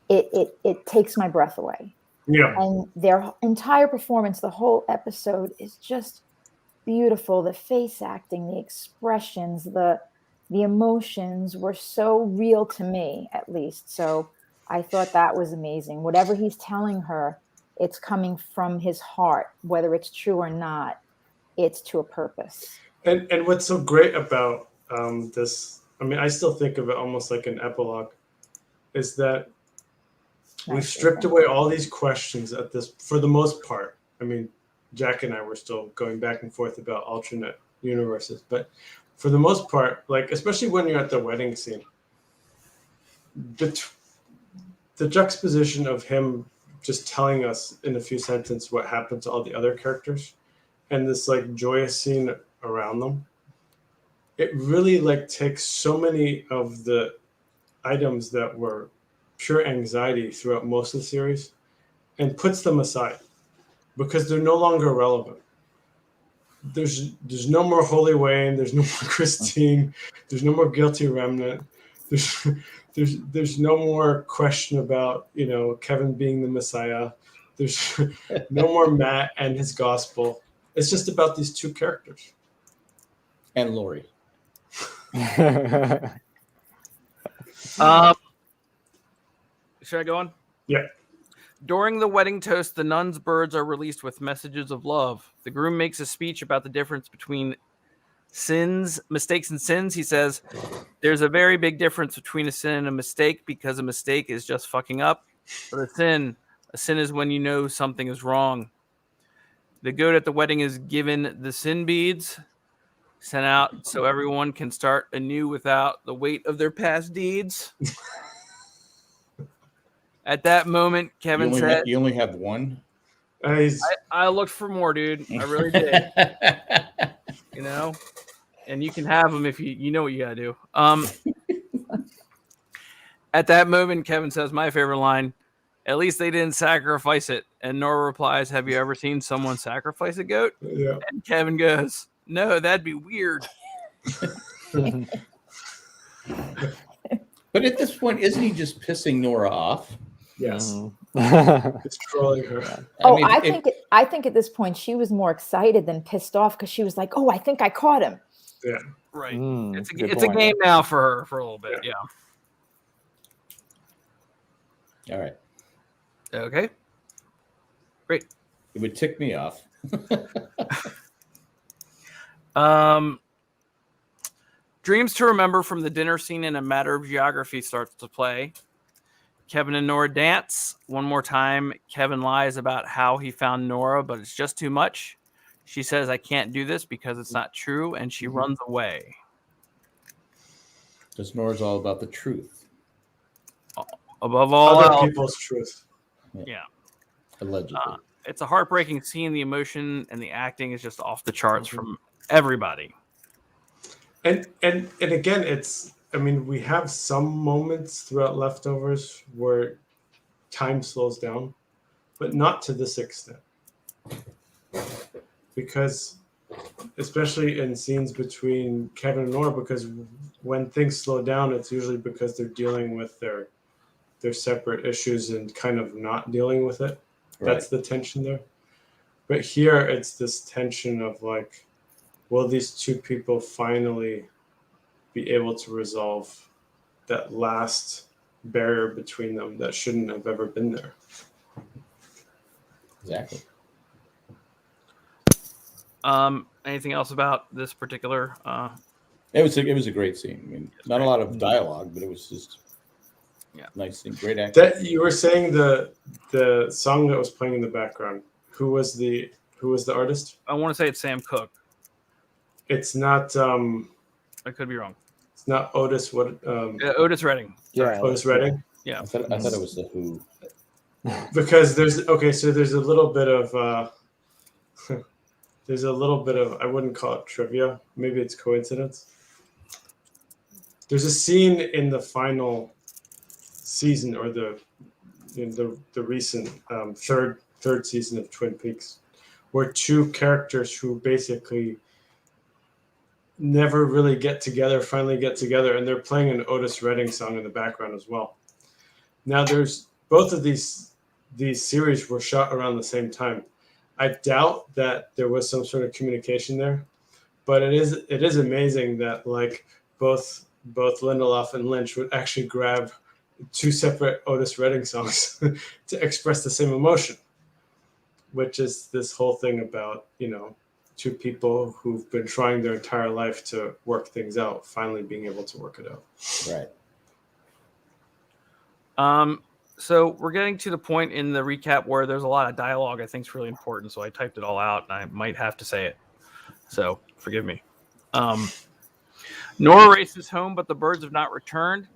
D: it takes my breath away.
E: Yeah.
D: And their entire performance, the whole episode, is just beautiful. The face acting, the expressions, the emotions were so real to me, at least. So I thought that was amazing. Whatever he's telling her, it's coming from his heart, whether it's true or not. It's to a purpose.
E: And what's so great about this, I still think of it almost like an epilogue, is that we've stripped away all these questions at this, for the most part. Jack and I were still going back and forth about alternate universes, but for the most part, like, especially when you're at the wedding scene, the juxtaposition of him just telling us in a few sentences what happened to all the other characters and this like joyous scene around them, it really like takes so many of the items that were pure anxiety throughout most of the series and puts them aside because they're no longer relevant. There's no more Holy Wayne, there's no more Christine, there's no more Guilty Remnant, there's no more question about Kevin being the Messiah, there's no more Matt and his gospel. It's just about these two characters
A: and Lori.
B: Should I go on?
E: Yeah.
B: During the wedding toast, the nuns' birds are released with messages of love. The groom makes a speech about the difference between mistakes and sins. He says, there's a very big difference between a sin and a mistake, because a mistake is just fucking up. But a sin is when you know something is wrong. The goat at the wedding is given the sin beads, sent out so everyone can start anew without the weight of their past deeds. At that moment, Kevin said,
A: "You only have one."
E: He's
B: I looked for more, dude. I really did. You know, and you can have them if you know what you gotta do. At that moment, Kevin says, "My favorite line: At least they didn't sacrifice it." And Nora replies, "Have you ever seen someone sacrifice a goat?"
E: yeah.
B: And Kevin goes, "No, that'd be weird."
A: But at this point, isn't he just pissing Nora off?
E: Yes.
C: Mhm.
E: It's trolling her.
D: I think at this point she was more excited than pissed off because she was like, "Oh, I think I caught him."
E: Yeah.
B: Right.
C: Good
B: It's a
C: point.
B: game now for her for a little bit. Yeah.
A: All right.
B: Okay. Great.
A: It would tick me off.
B: Dreams to Remember from the dinner scene in A Matter of Geography starts to play. Kevin and Nora dance. One more time, Kevin lies about how he found Nora, but it's just too much. She says, "I can't do this because it's not true," and she runs away.
A: Because Nora's all about the truth,
B: Above all
E: Other
B: else,
E: people's truth.
B: yeah.
A: allegedly.
B: It's a heartbreaking scene. The emotion and the acting is just off the charts from everybody.
E: And again, it's, I mean, we have some moments throughout Leftovers where time slows down, but not to this extent. Because especially in scenes between Kevin and Nora, because when things slow down, it's usually because they're dealing with their separate issues and kind of not dealing with it. That's the tension there. But here it's this tension of like, will these two people finally be able to resolve that last barrier between them that shouldn't have ever been there?
A: Exactly.
B: Anything else about this particular?
A: It was a great scene. I mean, not a lot of dialogue, but it was just nice scene. Great acting.
E: That you were saying the song that was playing in the background. Who was the artist?
B: I want to say it's Sam Cooke.
E: It's not.
B: I could be wrong.
E: It's not Otis. What?
B: Otis Redding.
C: Yeah.
E: Otis Redding.
B: Yeah.
A: I thought it was the Who.
E: Because there's so there's a little bit of I wouldn't call it trivia. Maybe it's coincidence. There's a scene in the final season, or the recent third season of Twin Peaks, where two characters who basically never really get together finally get together, and they're playing an Otis Redding song in the background as well. Now, there's both of these series were shot around the same time. I doubt that there was some sort of communication there, but it is amazing that like both Lindelof and Lynch would actually grab two separate Otis Redding songs to express the same emotion, which is this whole thing about, two people who've been trying their entire life to work things out, finally being able to work it out.
A: Right.
B: So we're getting to the point in the recap where there's a lot of dialogue I think is really important. So I typed it all out and I might have to say it. So forgive me. Nora races home, but the birds have not returned.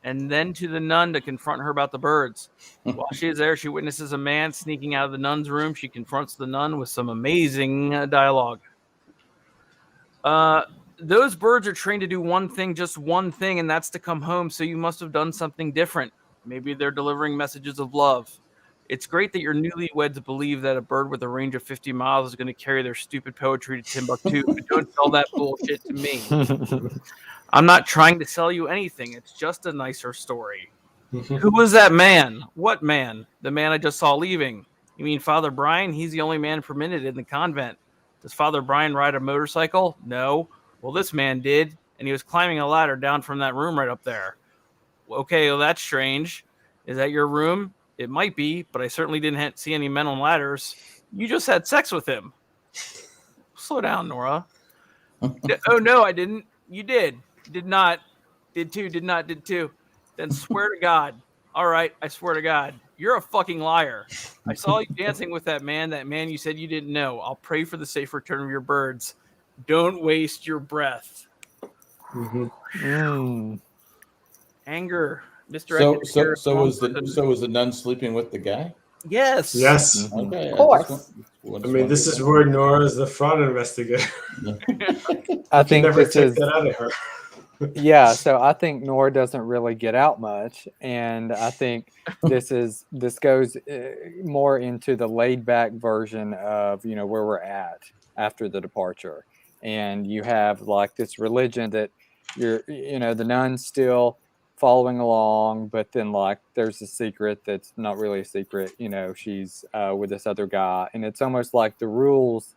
B: And then to the nun to confront her about the birds. While she is there, she witnesses a man sneaking out of the nun's room. She confronts the nun with some amazing dialogue. Those birds are trained to do one thing, just one thing, and that's to come home. So you must have done something different. Maybe they're delivering messages of love. It's great that your newlyweds believe that a bird with a range of 50 miles is going to carry their stupid poetry to Timbuktu, but don't tell that bullshit to me. I'm not trying to sell you anything. It's just a nicer story. Who was that man? What man? The man I just saw leaving. You mean Father Brian? He's the only man permitted in the convent. Does Father Brian ride a motorcycle? No. Well, this man did, and he was climbing a ladder down from that room right up there. Okay, well, that's strange. Is that your room? It might be, but I certainly didn't see any men on ladders. You just had sex with him. Slow down, Nora. Oh, no, I didn't. You did. Did not. Did too. Did not. Did too. Then swear to God. All right, I swear to God. You're a fucking liar. I saw you dancing with that man you said you didn't know. I'll pray for the safe return of your birds. Don't waste your breath. Anger. Mr.
A: So was the nun sleeping with the guy?
B: Yes.
E: Yes.
F: Okay.
D: Of course.
E: I mean, this is where Nora is the fraud investigator.
C: I
E: You
C: think
E: never
C: this
E: take
C: is
E: that out of her.
C: yeah. So I think Nora doesn't really get out much, and I think this goes more into the laid back version of where we're at after the departure, and you have like this religion that the nuns still following along, but then like there's a secret that's not really a secret. She's with this other guy, and it's almost like the rules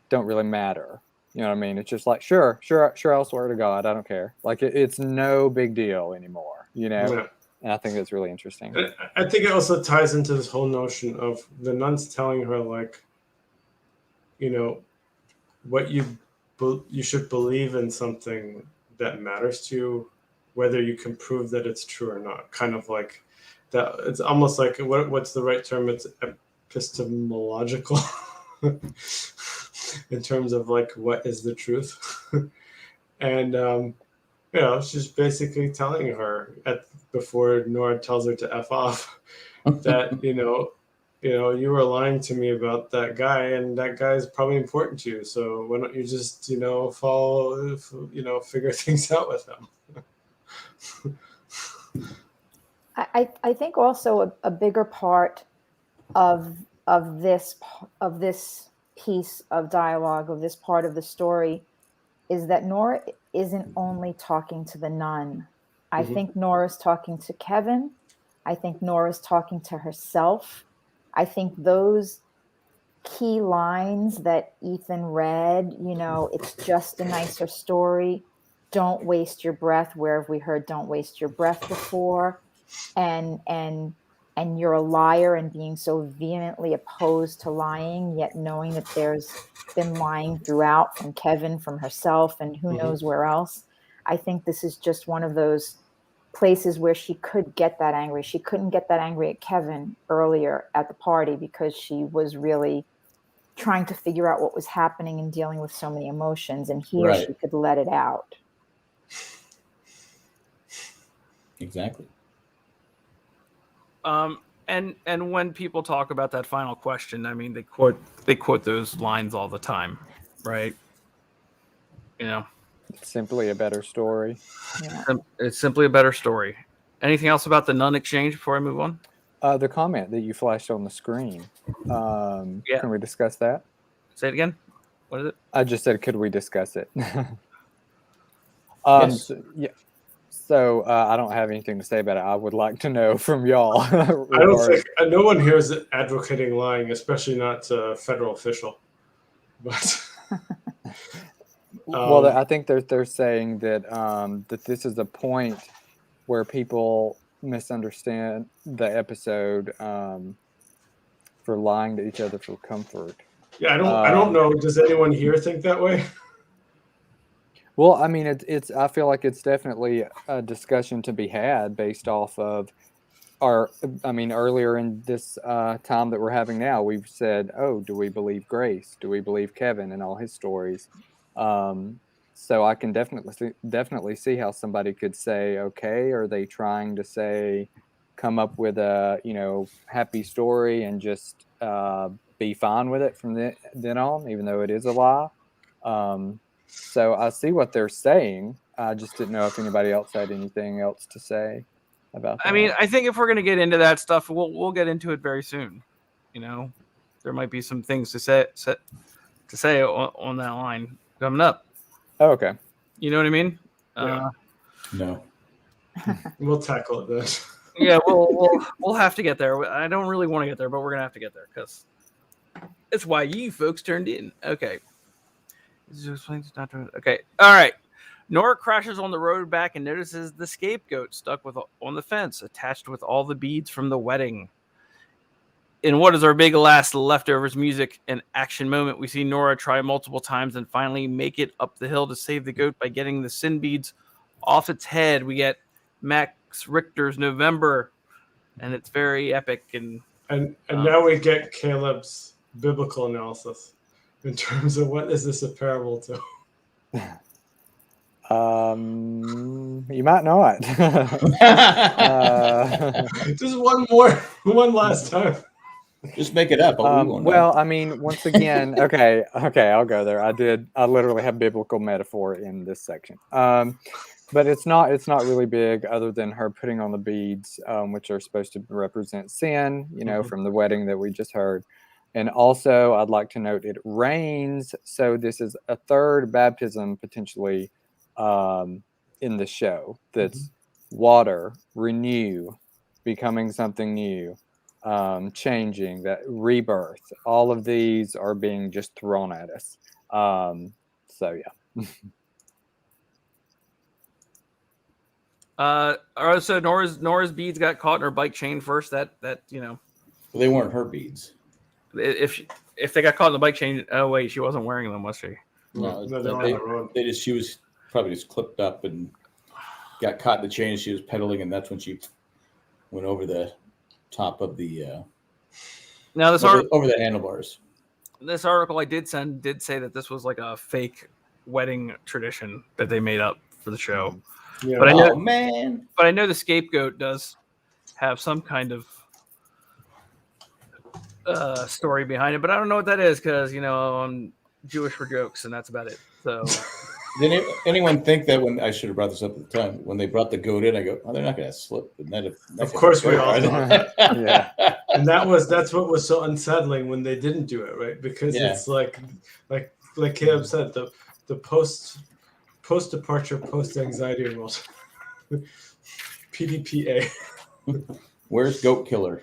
C: don't really matter. You know what I mean? It's just like, sure, I'll swear to God, I don't care. Like it's no big deal anymore,
E: Yeah.
C: And I think that's really interesting.
E: I think it also ties into this whole notion of the nuns telling her, like, what you should believe in something that matters to you, whether you can prove that it's true or not. Kind of like that. It's almost like what's the right term? It's epistemological. In terms of like what is the truth. And she's basically telling her before Nora tells her to F off that you were lying to me about that guy, and that guy is probably important to you, so why don't you just follow, figure things out with him.
D: I think also a bigger part of this piece of dialogue, of this part of the story, is that Nora isn't only talking to the nun. I think Nora's talking to Kevin. I think Nora's talking to herself. I think those key lines that Ethan read, it's just a nicer story. Don't waste your breath. Where have we heard don't waste your breath before? And you're a liar, and being so vehemently opposed to lying, yet knowing that there's been lying throughout from Kevin, from herself, and who knows where else. I think this is just one of those places where she could get that angry. She couldn't get that angry at Kevin earlier at the party because she was really trying to figure out what was happening and dealing with so many emotions. And here she could let it out.
F: Exactly.
B: And when people talk about that final question, I mean, they quote those lines all the time, right?
C: It's simply a better story.
D: Yeah.
B: It's simply a better story. Anything else about the nun exchange before I move on?
C: The comment that you flashed on the screen. Can we discuss that?
B: Say it again. What is it?
C: I just said, could we discuss it?
F: Yes.
C: So I don't have anything to say about it. I would like to know from y'all.
E: I don't think no one here is advocating lying, especially not a federal official. But
C: well, I think they're saying that that this is a point where people misunderstand the episode for lying to each other for comfort.
E: Yeah, I don't know. Does anyone here think that way?
C: Well, I mean, I feel like it's definitely a discussion to be had based off of earlier in this time that we're having now, we've said, oh, do we believe Grace? Do we believe Kevin and all his stories? So I can definitely see how somebody could say, okay, are they trying to say, come up with a, happy story and just be fine with it from then on, even though it is a lie? So I see what they're saying. I just didn't know if anybody else had anything else to say about that.
B: I mean, I think if we're going to get into that stuff, we'll get into it very soon. There might be some things to say on that line coming up.
C: Oh, okay.
B: You know what I mean?
E: Yeah.
F: No.
E: We'll tackle it then.
B: Yeah, we'll have to get there. I don't really want to get there, but we're gonna have to get there because it's why you folks turned in. Okay. Okay. All right. Nora crashes on the road back and notices the scapegoat stuck on the fence, attached with all the beads from the wedding. In what is our big last leftovers music and action moment, we see Nora try multiple times and finally make it up the hill to save the goat by getting the sin beads off its head. We get Max Richter's November, and it's very epic. And
E: now we get Caleb's biblical analysis in terms of what is this a parable to.
C: You might not.
E: Just one last time.
F: Just make it up. We won't know.
C: Well, I mean, once again, okay, I'll go there. I literally have biblical metaphor in this section. But it's not really big, other than her putting on the beads, which are supposed to represent sin, from the wedding that we just heard. And also, I'd like to note it rains, so this is a third baptism potentially in the show. That's water, renew, becoming something new, changing, that rebirth. All of these are being just thrown at us. So yeah.
B: So Nora's beads got caught in her bike chain first. That
F: Well, they weren't her beads.
B: If they got caught in the bike chain, oh wait, she wasn't wearing them, was she?
F: No,
E: No, they're on their own.
F: she was probably just clipped up and got caught in the chain. She was pedaling, and that's when she went over the top of the
B: Now this
F: over the handlebars.
B: This article I did send did say that this was like a fake wedding tradition that they made up for the show.
E: Yeah.
B: But I know the scapegoat does have some kind of story behind it, but I don't know what that is because I'm Jewish for jokes, and that's about it. So,
F: did anyone think that when I should have brought this up at the time when they brought the goat in? I go, oh, they're not going to slip.
E: Of course, we all thought.
C: Yeah.
E: And that's what was so unsettling when they didn't do it, right? Because it's like Caleb said, the post departure, post anxiety world. PDPA.
F: Where's Goat Killer?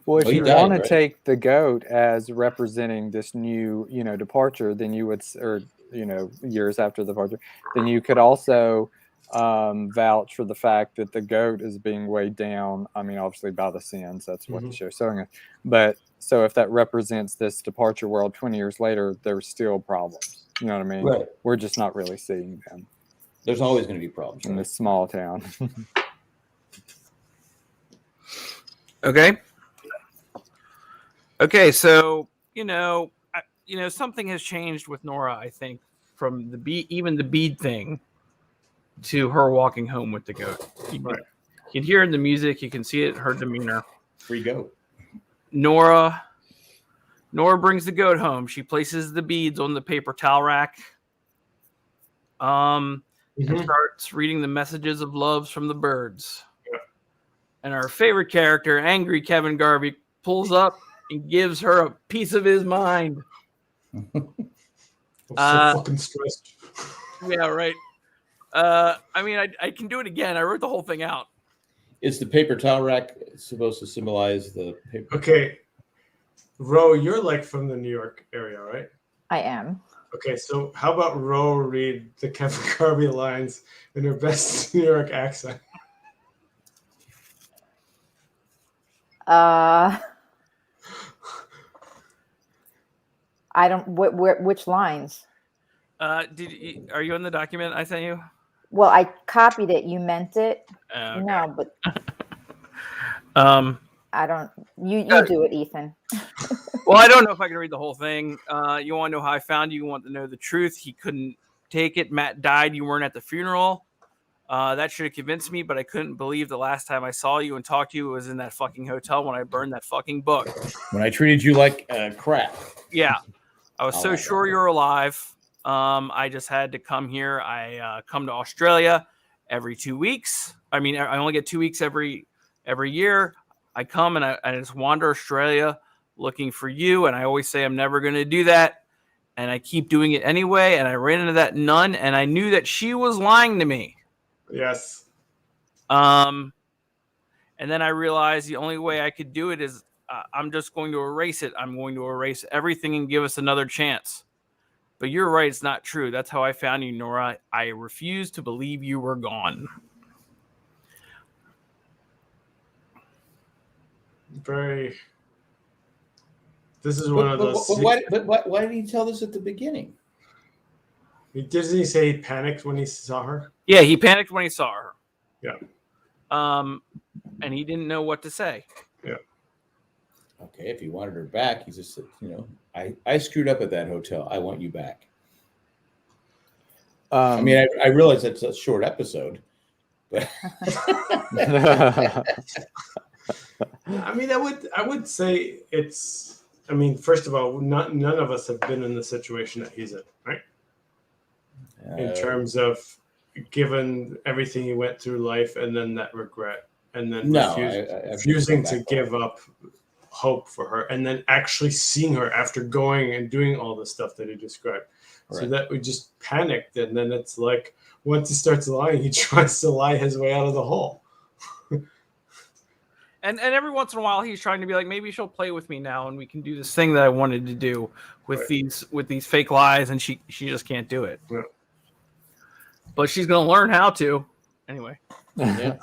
C: Well, if you
F: died,
C: want to
F: right?
C: take the goat as representing this new, departure, then you would, or years after the departure, then you could also vouch for the fact that the goat is being weighed down. I mean, obviously by the sins. That's what the show's showing us. But so if that represents this departure world 20 years later, there's still problems. You know what I mean?
F: Right.
C: We're just not really seeing them
F: There's always going to be problems
C: in this small town.
B: Okay, so something has changed with Nora. I think from even the bead thing to her walking home with the goat. You can hear it in the music. You can see it in her demeanor.
F: Free goat.
B: Nora brings the goat home. She places the beads on the paper towel rack. And starts reading the messages of loves from the birds. Yeah. And our favorite character, angry Kevin Garvey, pulls up and gives her a piece of his mind.
E: I'm so fucking stressed.
B: Yeah, right. I mean, I can do it again. I wrote the whole thing out.
F: Is the paper towel rack supposed to symbolize the paper?
E: Okay. Ro, you're like from the New York area, right?
D: I am.
E: Okay, so how about Ro read the Kevin Garvey lines in her best New York accent?
D: I don't. Which lines?
B: Are you in the document I sent you?
D: Well, I copied it. You meant it.
B: Okay.
D: No, but I don't. You do it, Ethan.
B: Well, I don't know if I can read the whole thing. You want to know how I found you? You want to know the truth? He couldn't take it. Matt died. You weren't at the funeral. That should have convinced me, but I couldn't believe the last time I saw you and talked to you was in that fucking hotel when I burned that fucking book.
F: When I treated you like crap.
B: Yeah. I was so sure you were alive. I just had to come here. I come to Australia every 2 weeks. I mean, I only get 2 weeks every year. I come and I just wander Australia looking for you. And I always say I'm never going to do that. And I keep doing it anyway. And I ran into that nun and I knew that she was lying to me.
E: Yes.
B: And then I realized the only way I could do it is I'm just going to erase it. I'm going to erase everything and give us another chance. But you're right. It's not true. That's how I found you, Nora. I refuse to believe you were gone.
E: Very. This is one of those.
F: Why did he tell this at the beginning?
E: Doesn't he say he panicked when he saw her?
B: Yeah, he panicked when he saw her.
E: Yeah.
B: And he didn't know what to say.
E: Yeah.
F: Okay, if he wanted her back, he just said, I screwed up at that hotel. I want you back. I mean, I realize that's a short episode, but
E: I mean, I would say it's. I mean, first of all, none of us have been in the situation that he's in, right? In terms of given everything he went through life, and then that regret, and then refusing to give up hope for her, and then actually seeing her after going and doing all the stuff that he described. Right. So that we just panicked, and then it's like once he starts lying, he tries to lie his way out of the hole.
B: And every once in a while, he's trying to be like, maybe she'll play with me now, and we can do this thing that I wanted to do with these fake lies, and she just can't do it.
E: Yeah.
B: But she's gonna learn how to. Anyway.
C: Yeah.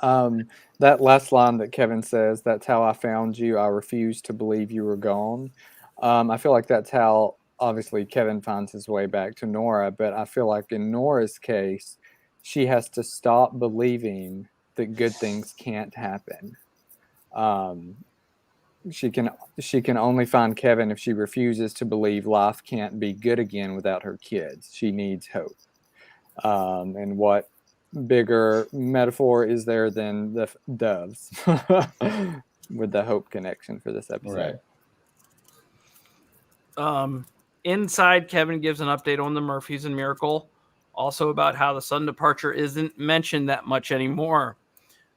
C: That last line that Kevin says, "That's how I found you. I refuse to believe you were gone." I feel like that's how obviously Kevin finds his way back to Nora, but I feel like in Nora's case, she has to stop believing that good things can't happen. She can only find Kevin if she refuses to believe life can't be good again without her kids. She needs hope. And what bigger metaphor is there than the doves with the hope connection for this episode?
B: Right. Inside, Kevin gives an update on the Murphys and Miracle, also about how the sun departure isn't mentioned that much anymore.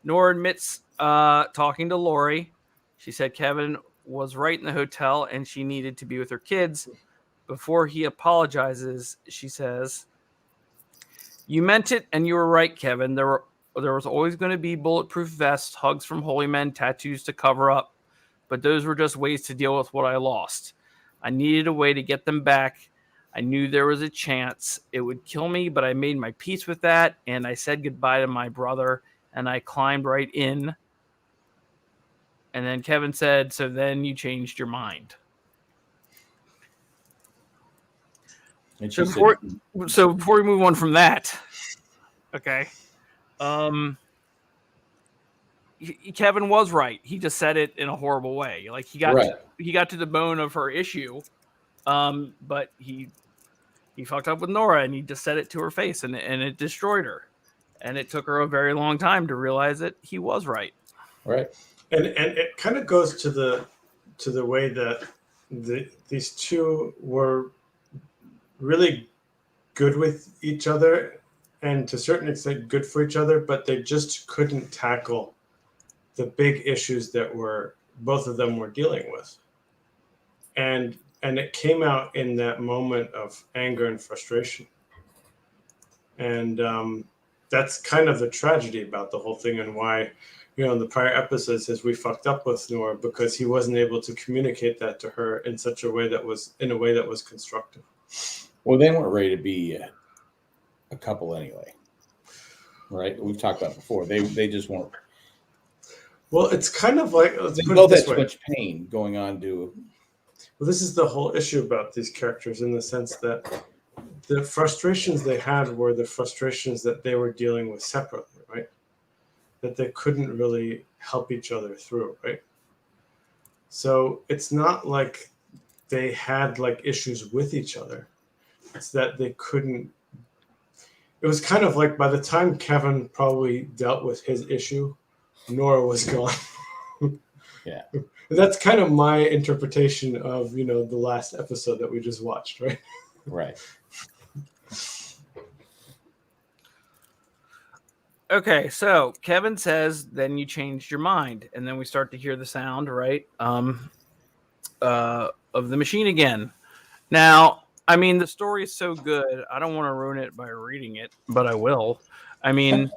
B: Nora admits talking to Lori. She said Kevin was right in the hotel and she needed to be with her kids. Before he apologizes, she says, "You meant it and you were right, Kevin. There was always going to be bulletproof vests, hugs from holy men, tattoos to cover up. But those were just ways to deal with what I lost. I needed a way to get them back. I knew there was a chance it would kill me, but I made my peace with that. And I said goodbye to my brother and I climbed right in." And then Kevin said, "So then you changed your mind." So before we move on from that, okay, Kevin was right. He just said it in a horrible way. Like he got to the bone of her issue, but he fucked up with Nora and he just said it to her face and it destroyed her. And it took her a very long time to realize that he was right.
F: Right.
E: And it kind of goes to the way that these two were really good with each other and to a certain extent good for each other, but they just couldn't tackle the big issues that both of them were dealing with. And it came out in that moment of anger and frustration. And that's kind of the tragedy about the whole thing and why, in the prior episodes says we fucked up with Nora because he wasn't able to communicate that to her in such a way that was constructive.
F: Well, they weren't ready to be a couple anyway, right? We've talked about before. They just weren't.
E: Well, it's kind of like
F: they both had so much pain going on to.
E: Well, this is the whole issue about these characters in the sense that the frustrations they had were the frustrations that they were dealing with separately, right? That they couldn't really help each other through, right? So it's not like they had like issues with each other. It's that they couldn't. It was kind of like by the time Kevin probably dealt with his issue, Nora was gone.
F: Yeah.
E: That's kind of my interpretation of, the last episode that we just watched, right?
F: Right.
B: Okay, so Kevin says, "Then you changed your mind," and then we start to hear the sound, right, of the machine again. Now, I mean, the story is so good, I don't want to ruin it by reading it, but I will. I mean,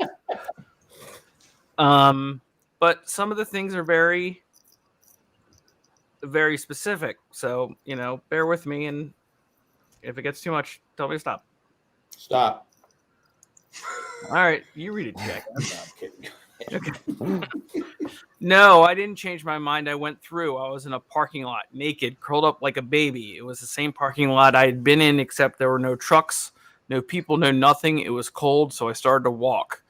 B: but some of the things are very, very specific. So, bear with me, and if it gets too much, tell me to stop.
F: Stop.
B: All right, you read it, Jack.
F: I'm kidding.
B: Okay. No, I didn't change my mind. I went through. I was in a parking lot, naked, curled up like a baby. It was the same parking lot I had been in, except there were no trucks, no people, no nothing. It was cold, so I started to walk.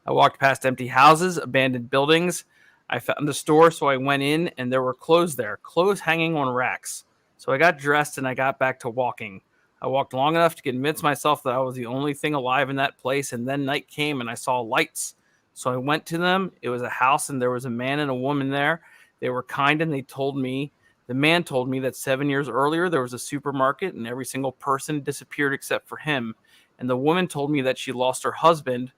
B: I walked past empty houses, abandoned buildings. I found the store, so I went in, and there were clothes there, clothes hanging on racks. So I got dressed, and I got back to walking. I walked long enough to convince myself that I was the only thing alive in that place, and then night came, and I saw lights. So I went to them. It was a house, and there was a man and a woman there, They were kind, and the man told me that 7 years earlier there was a supermarket and every single person disappeared except for him. And the woman told me that she lost her husband,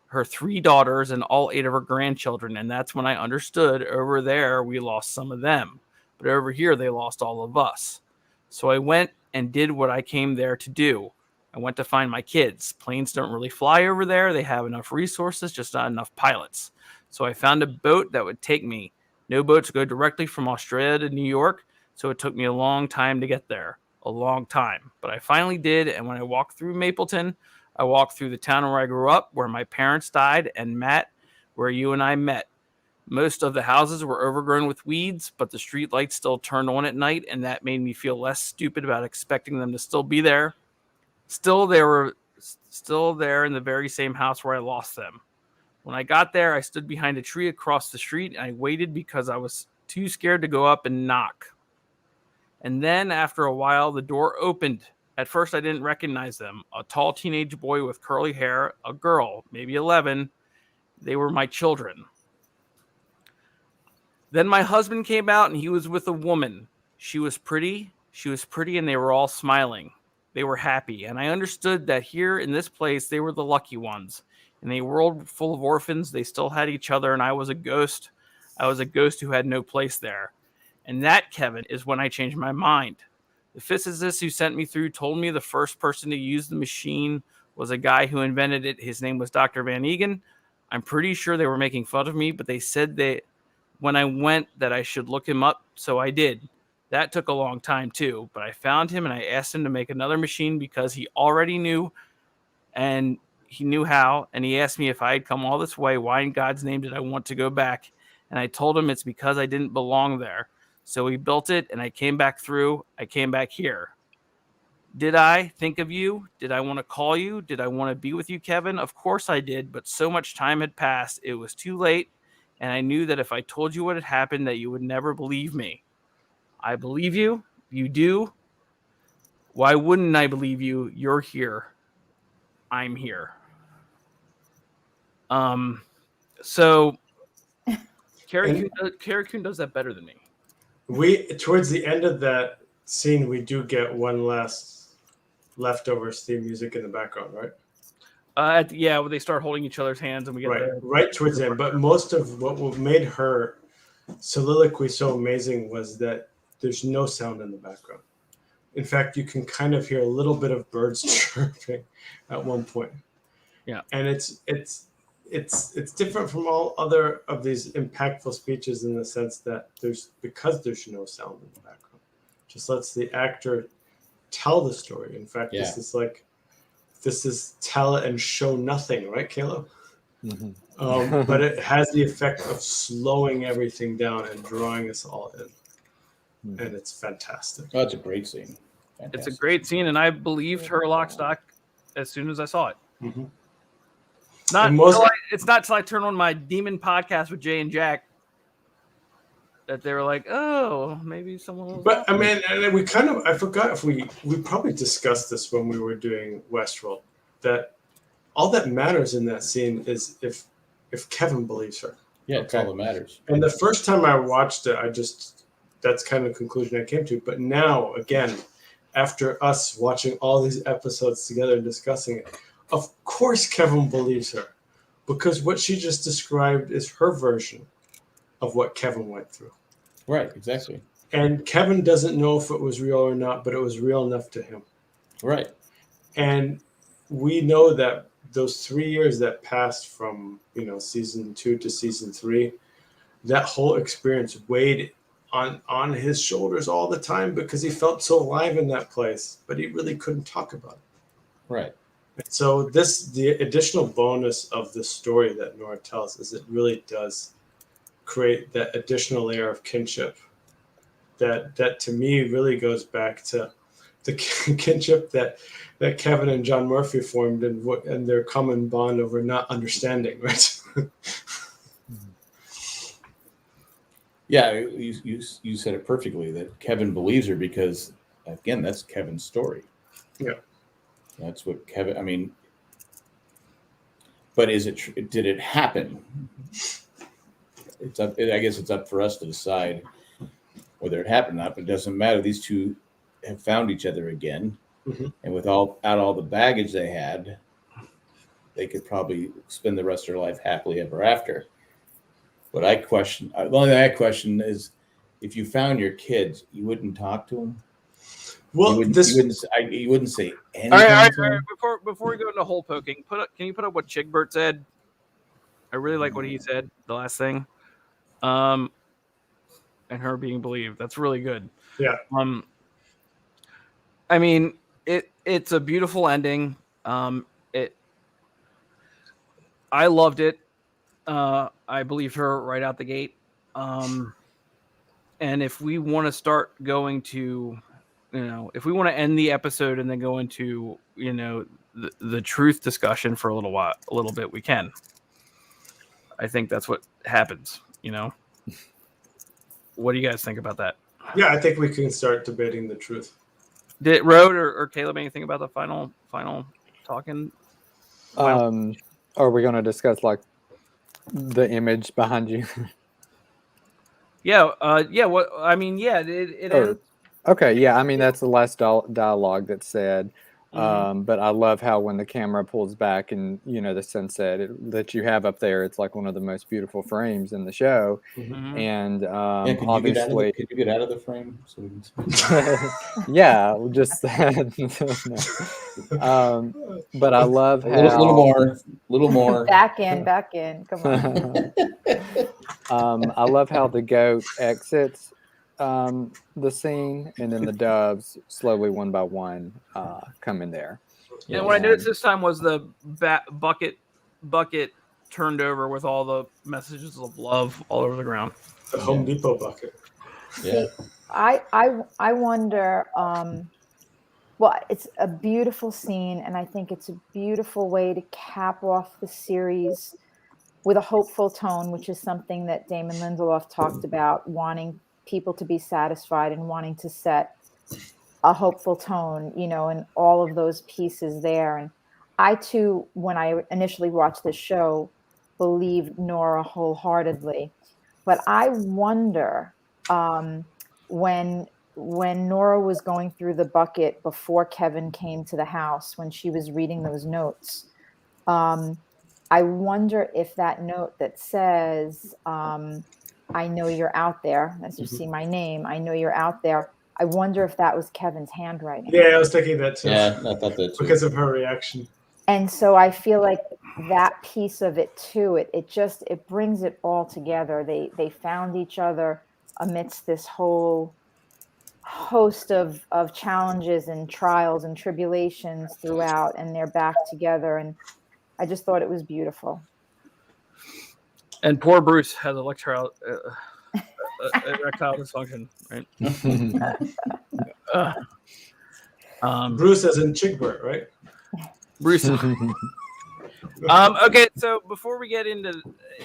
B: her 3 daughters, and all 8 of her grandchildren. And that's when I understood over there we lost some of them. But over here they lost all of us. So I went and did what I came there to do. I went to find my kids. Planes don't really fly over there. They have enough resources, just not enough pilots. So I found a boat that would take me. No boats go directly from Australia to New York, so it took me a long time to get there. A long time. But I finally did, and when I walked through Mapleton, I walked through the town where I grew up, where my parents died, and Matt, where you and I met. Most of the houses were overgrown with weeds, but the street lights still turned on at night, and that made me feel less stupid about expecting them to still be there. Still, they were still there in the very same house where I lost them. When I got there, I stood behind a tree across the street, and I waited because I was too scared to go up and knock. And then, after a while, the door opened. At first, I didn't recognize them. A tall teenage boy with curly hair, a girl, maybe 11. They were my children. Then my husband came out, and he was with a woman. She was pretty, and they were all smiling. They were happy, and I understood that here in this place, they were the lucky ones. In a world full of orphans, they still had each other, and I was a ghost. I was a ghost who had no place there. And that, Kevin, is when I changed my mind. The physicist who sent me through told me the first person to use the machine was a guy who invented it. His name was Dr. Van Egan. I'm pretty sure they were making fun of me, but they said when I went that I should look him up, so I did. That took a long time too, but I found him and I asked him to make another machine because he already knew, and he knew how, and he asked me if I had come all this way, why in God's name did I want to go back? And I told him it's because I didn't belong there. So he built it, and I came back through. I came back here. Did I think of you? Did I want to call you? Did I want to be with you, Kevin? Of course I did, but so much time had passed. It was too late, and I knew that if I told you what had happened, that you would never believe me. I believe you. You do. Why wouldn't I believe you? You're here. I'm here. So Carrie Coon does that better than me.
E: We towards the end of that scene, we do get one last Leftovers theme music in the background, right?
B: Yeah, when they start holding each other's hands and we get
E: right towards the end. But most of what made her soliloquy so amazing was that there's no sound in the background. In fact, you can kind of hear a little bit of birds chirping at one point.
B: Yeah,
E: and it's different from all other of these impactful speeches in the sense that there's no sound in the background. Just lets the actor tell the story. In fact, this is tell it and show nothing, right, Caleb? Mm-hmm. But it has the effect of slowing everything down and drawing us all in. And it's fantastic.
F: Oh, it's a great scene. Fantastic.
B: It's a great scene, and I believed her lock stock as soon as I saw it.
E: Mm-hmm.
B: It's not till I turn on my demon podcast with Jay and Jack that they were like, "Oh, maybe someone." Was
E: but I mean, and I forgot if we probably discussed this when we were doing Westworld. That all that matters in that scene is if Kevin believes her.
F: Yeah, it's all that matters.
E: And the first time I watched it, that's kind of the conclusion I came to. But now, again, after us watching all these episodes together and discussing it, of course Kevin believes her, because what she just described is her version of what Kevin went through.
F: Right, exactly.
E: And Kevin doesn't know if it was real or not, but it was real enough to him.
F: Right.
E: And we know that those 3 years that passed from, season 2 to season 3, that whole experience weighed on his shoulders all the time because he felt so alive in that place, but he really couldn't talk about it.
F: Right.
E: So the additional bonus of the story that Nora tells is it really does create that additional layer of kinship that to me really goes back to the kinship that Kevin and John Murphy formed and their common bond over not understanding, right?
F: Yeah, you said it perfectly that Kevin believes her because, again, that's Kevin's story.
E: Yeah.
F: That's what Kevin, I mean, but did it happen? it's up. I guess it's up for us to decide whether it happened or not. But it doesn't matter. These two have found each other again, and without all the baggage they had, they could probably spend the rest of their life happily ever after. But the only thing I question is, if you found your kids, you wouldn't talk to them.
E: Well,
F: you wouldn't say anything.
B: All right. Before we go into hole poking, can you put up what Chigbert said? I really like what he said. The last thing, and her being believed. That's really good.
E: Yeah.
B: I mean, it's a beautiful ending. I loved it. I believed her right out the gate. And if we want to start going to, if we want to end the episode and then go into, the truth discussion for a little bit, we can. I think that's what happens, What do you guys think about that?
E: Yeah, I think we can start debating the truth.
B: Did Rode or Caleb anything about the final talking?
C: Are we going to discuss like the image behind you?
B: Yeah. What I mean, yeah. It ends.
C: Okay. Yeah. I mean, that's the last dialogue that's said. But I love how when the camera pulls back and the sunset that you have up there, it's like one of the most beautiful frames in the show. And obviously,
F: could you get out of the frame? So we can
C: yeah, just that. But I love how
F: a little more.
D: Back in. Come on.
C: I love how the goat exits the scene, and then the doves slowly one by one come in there.
B: And what I noticed this time was the bucket turned over with all the messages of love all over the ground.
E: The Home Depot bucket.
F: Yeah.
D: I wonder. Well, it's a beautiful scene, and I think it's a beautiful way to cap off the series with a hopeful tone, which is something that Damon Lindelof talked about, wanting people to be satisfied and wanting to set a hopeful tone, and all of those pieces there. And I too, when I initially watched this show, believed Nora wholeheartedly. But I wonder when Nora was going through the bucket before Kevin came to the house, when she was reading those notes, I wonder if that note that says, I know you're out there, as you see my name, I know you're out there. I wonder if that was Kevin's handwriting.
E: Yeah, I was thinking that too.
F: Yeah, I thought that too.
E: Because of her reaction.
D: And so I feel like that piece of it too, it brings it all together. They found each other amidst this whole host of challenges and trials and tribulations throughout, and they're back together. And I just thought it was beautiful.
B: And poor Bruce has erectile dysfunction, right?
E: Bruce as in Chigbert, right?
B: Bruce. Okay, so before we get into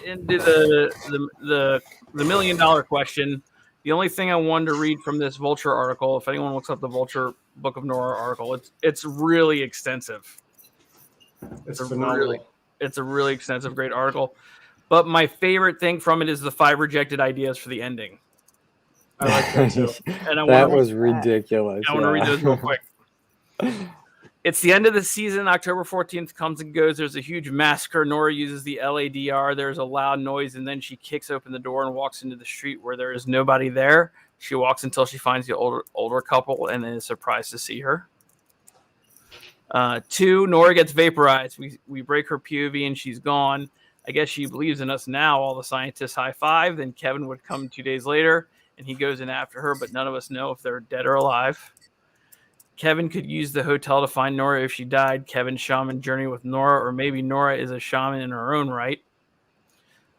B: the $1 million question, the only thing I wanted to read from this Vulture article, if anyone looks up the Vulture Book of Nora article, it's really extensive.
E: It's phenomenal.
B: It's a really extensive, great article. But my favorite thing from it is the 5 rejected ideas for the ending.
E: I like that too.
B: And
C: that was ridiculous.
B: I want to read those real quick. It's the end of the season. October 14th comes and goes. There's a huge massacre. Nora uses the LADR. There's a loud noise, and then she kicks open the door and walks into the street where there is nobody there. She walks until she finds the older couple and then is surprised to see her. 2, Nora gets vaporized. We break her POV and she's gone. I guess she believes in us now. All the scientists high five. Then Kevin would come 2 days later, and he goes in after her, but none of us know if they're dead or alive. Kevin could use the hotel to find Nora if she died. Kevin's shaman journey with Nora, or maybe Nora is a shaman in her own right.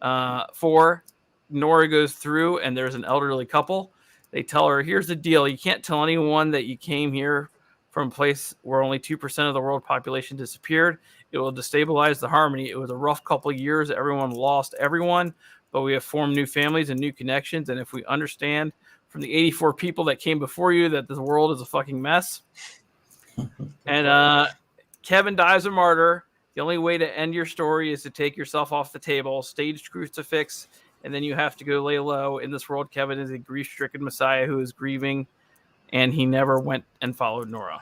B: 4, Nora goes through, and there's an elderly couple. They tell her, here's the deal. You can't tell anyone that you came here from a place where only 2% of the world population disappeared. It will destabilize the harmony. It was a rough couple of years. Everyone lost everyone, but we have formed new families and new connections. And if we understand from the 84 people that came before you that the world is a fucking mess. And Kevin dies a martyr. The only way to end your story is to take yourself off the table, staged crucifix, and then you have to go lay low. In this world, Kevin is a grief-stricken messiah who is grieving, and he never went and followed Nora.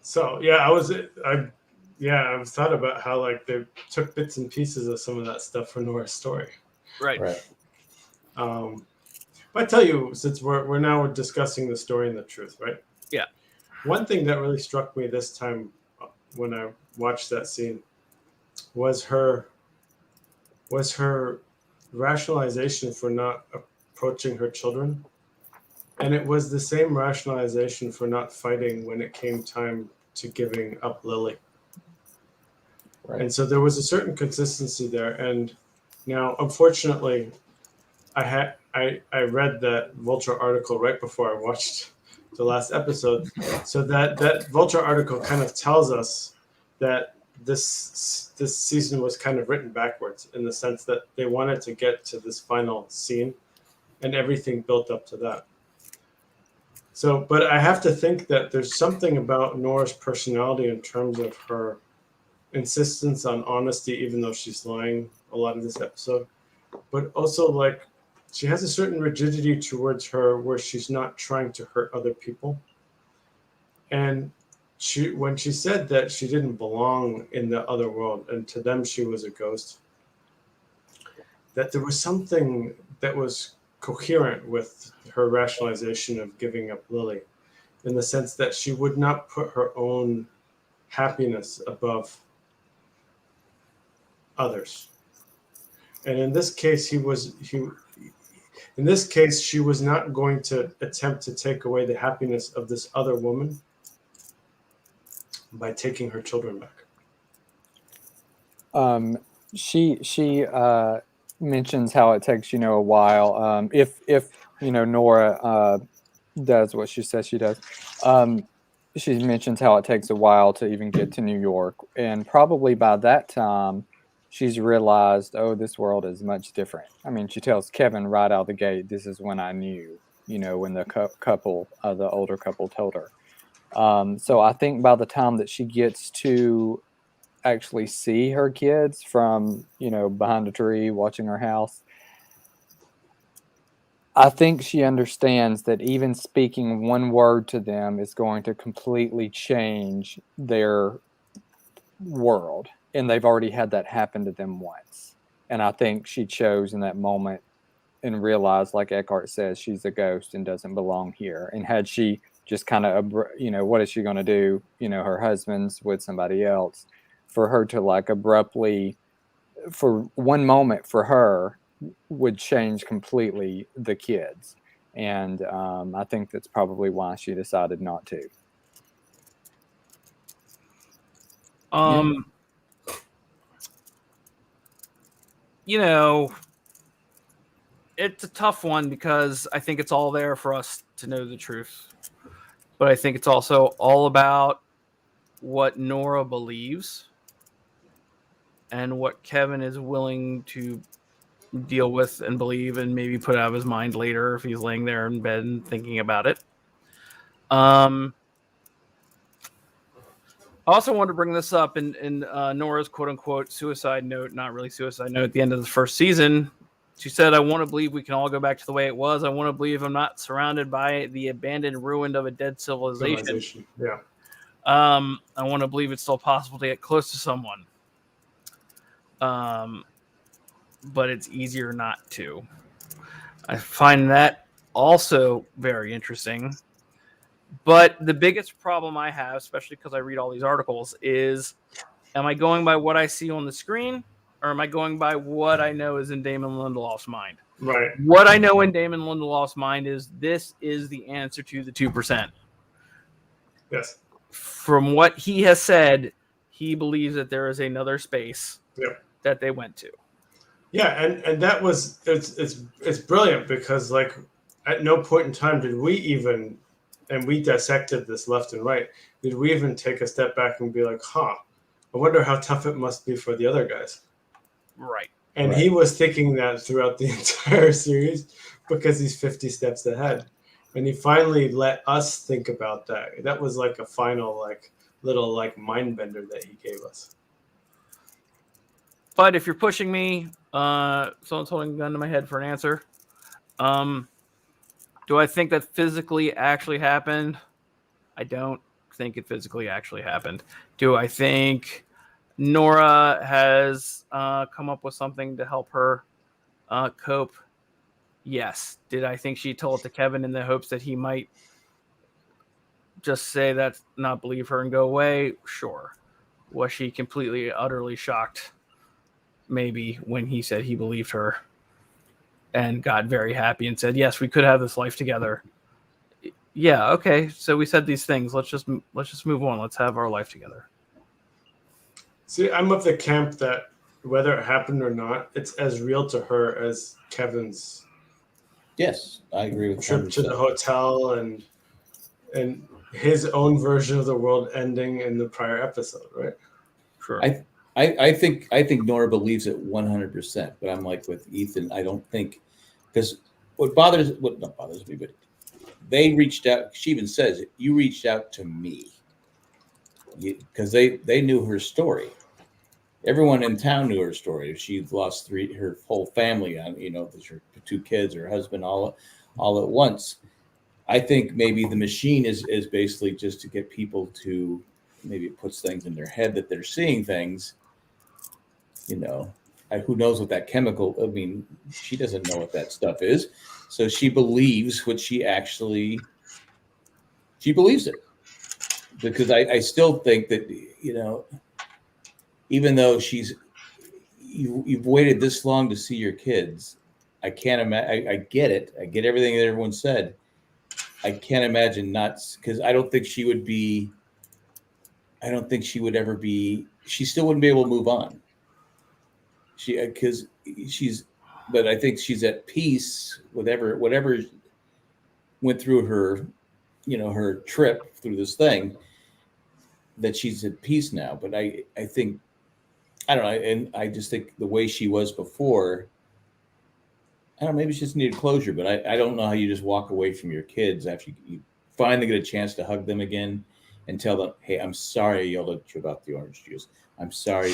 E: So yeah, I've thought about how like they took bits and pieces of some of that stuff for Nora's story.
B: Right.
E: But I tell you, since we're now discussing the story and the truth, right?
B: Yeah.
E: One thing that really struck me this time when I watched that scene was her rationalization for not approaching her children. And it was the same rationalization for not fighting when it came time to giving up Lily.
F: Right.
E: And so there was a certain consistency there. And now, unfortunately, I read that Vulture article right before I watched the last episode. So that Vulture article kind of tells us that this season was kind of written backwards, in the sense that they wanted to get to this final scene and everything built up to that. So, but I have to think that there's something about Nora's personality in terms of her insistence on honesty, even though she's lying a lot of this episode, but also like she has a certain rigidity towards her where she's not trying to hurt other people. And when she said that she didn't belong in the other world and to them she was a ghost, that there was something that was coherent with her rationalization of giving up Lily, in the sense that she would not put her own happiness above others. And in this case, she was not going to attempt to take away the happiness of this other woman by taking her children back.
C: She mentions how it takes a while. If Nora does what she says she does, she mentions how it takes a while to even get to New York, and probably by that time she's realized, oh, this world is much different. I mean, she tells Kevin right out the gate, this is when I knew, when the couple, the older couple, told her. So I think by the time that she gets to actually see her kids from, behind a tree watching her house, I think she understands that even speaking one word to them is going to completely change their world. And they've already had that happen to them once. And I think she chose in that moment and realized, like Eckhart says, she's a ghost and doesn't belong here. And had she just kind of, what is she going to do? Her husband's with somebody else. For her to like abruptly, for one moment for her, would change completely the kids. And I think that's probably why she decided not to.
B: It's a tough one because I think it's all there for us to know the truth. But I think it's also all about what Nora believes and what Kevin is willing to deal with and believe and maybe put out of his mind later if he's laying there in bed and thinking about it. I also wanted to bring this up in Nora's quote-unquote suicide note, not really suicide note, at the end of the first season. She said, I want to believe we can all go back to the way it was. I want to believe I'm not surrounded by the abandoned ruin of a dead civilization.
E: Yeah.
B: I want to believe it's still possible to get close to someone. But it's easier not to. I find that also very interesting. But the biggest problem I have, especially because I read all these articles, is am I going by what I see on the screen, or am I going by what I know is in Damon Lindelof's mind?
E: Right.
B: What I know in Damon Lindelof's mind is this is the answer to the 2%.
E: Yes.
B: From what he has said, he believes that there is another space that they went to.
E: Yeah, and that was it's brilliant because like at no point in time did we even, and we dissected this left and right, did we even take a step back and be like, I wonder how tough it must be for the other guys.
B: Right.
E: And he was thinking that throughout the entire series because he's 50 steps ahead. And he finally let us think about that. That was like a final like little like mind bender that he gave us.
B: But if you're pushing me, Someone's holding a gun to my head for an answer. Do I think that physically actually happened? I don't think it physically actually happened. Do I think Nora has come up with something to help her cope? Yes. Did I think she told it to Kevin in the hopes that he might just say that, not believe her and go away? Sure. Was she completely, utterly shocked? Maybe, when he said he believed her and got very happy and said, yes, we could have this life together. Yeah, okay. So we said these things. Let's just move on. Let's have our life together.
E: See, I'm of the camp that whether it happened or not, it's as real to her as Kevin's
F: Yes, I agree with
E: trip to the
F: 100%.
E: hotel and his own version of the world ending in the prior episode, right?
B: Sure.
F: I think Nora believes it 100%, but I'm like with Ethan. I don't think, because what not bothers me, but they reached out. She even says, "You reached out to me," because they knew her story. Everyone in town knew her story. She lost her whole family on, her 2 kids, her husband, all at once. I think maybe the machine is basically just to get people to, maybe it puts things in their head that they're seeing things. Who knows what that chemical? I mean, she doesn't know what that stuff is, so she believes what she believes it. Because I still think that even though you've waited this long to see your kids, I can't imagine. I get it. I get everything that everyone said. I can't imagine not, because I don't think she would be. I don't think she would ever be. She still wouldn't be able to move on. But I think she's at peace with whatever went through her, her trip through this thing. That she's at peace now. But I think, I don't know, and I just think the way she was before. I don't know, maybe she just needed closure, but I don't know how you just walk away from your kids after you finally get a chance to hug them again and tell them, "Hey, I'm sorry I yelled at you about the orange juice. I'm sorry."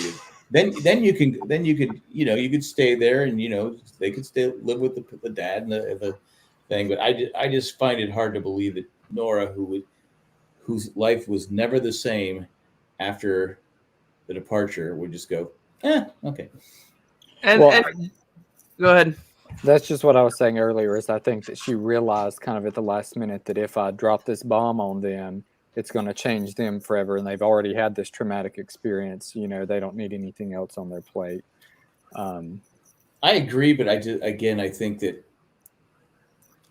F: Then you could stay there and they could live with the dad and the thing. But I just find it hard to believe that Nora, whose life was never the same after the departure, would just go, okay.
B: And go ahead.
C: That's just what I was saying earlier, is I think that she realized kind of at the last minute that if I drop this bomb on them, it's going to change them forever. And they've already had this traumatic experience. They don't need anything else on their plate.
F: I agree, but I think that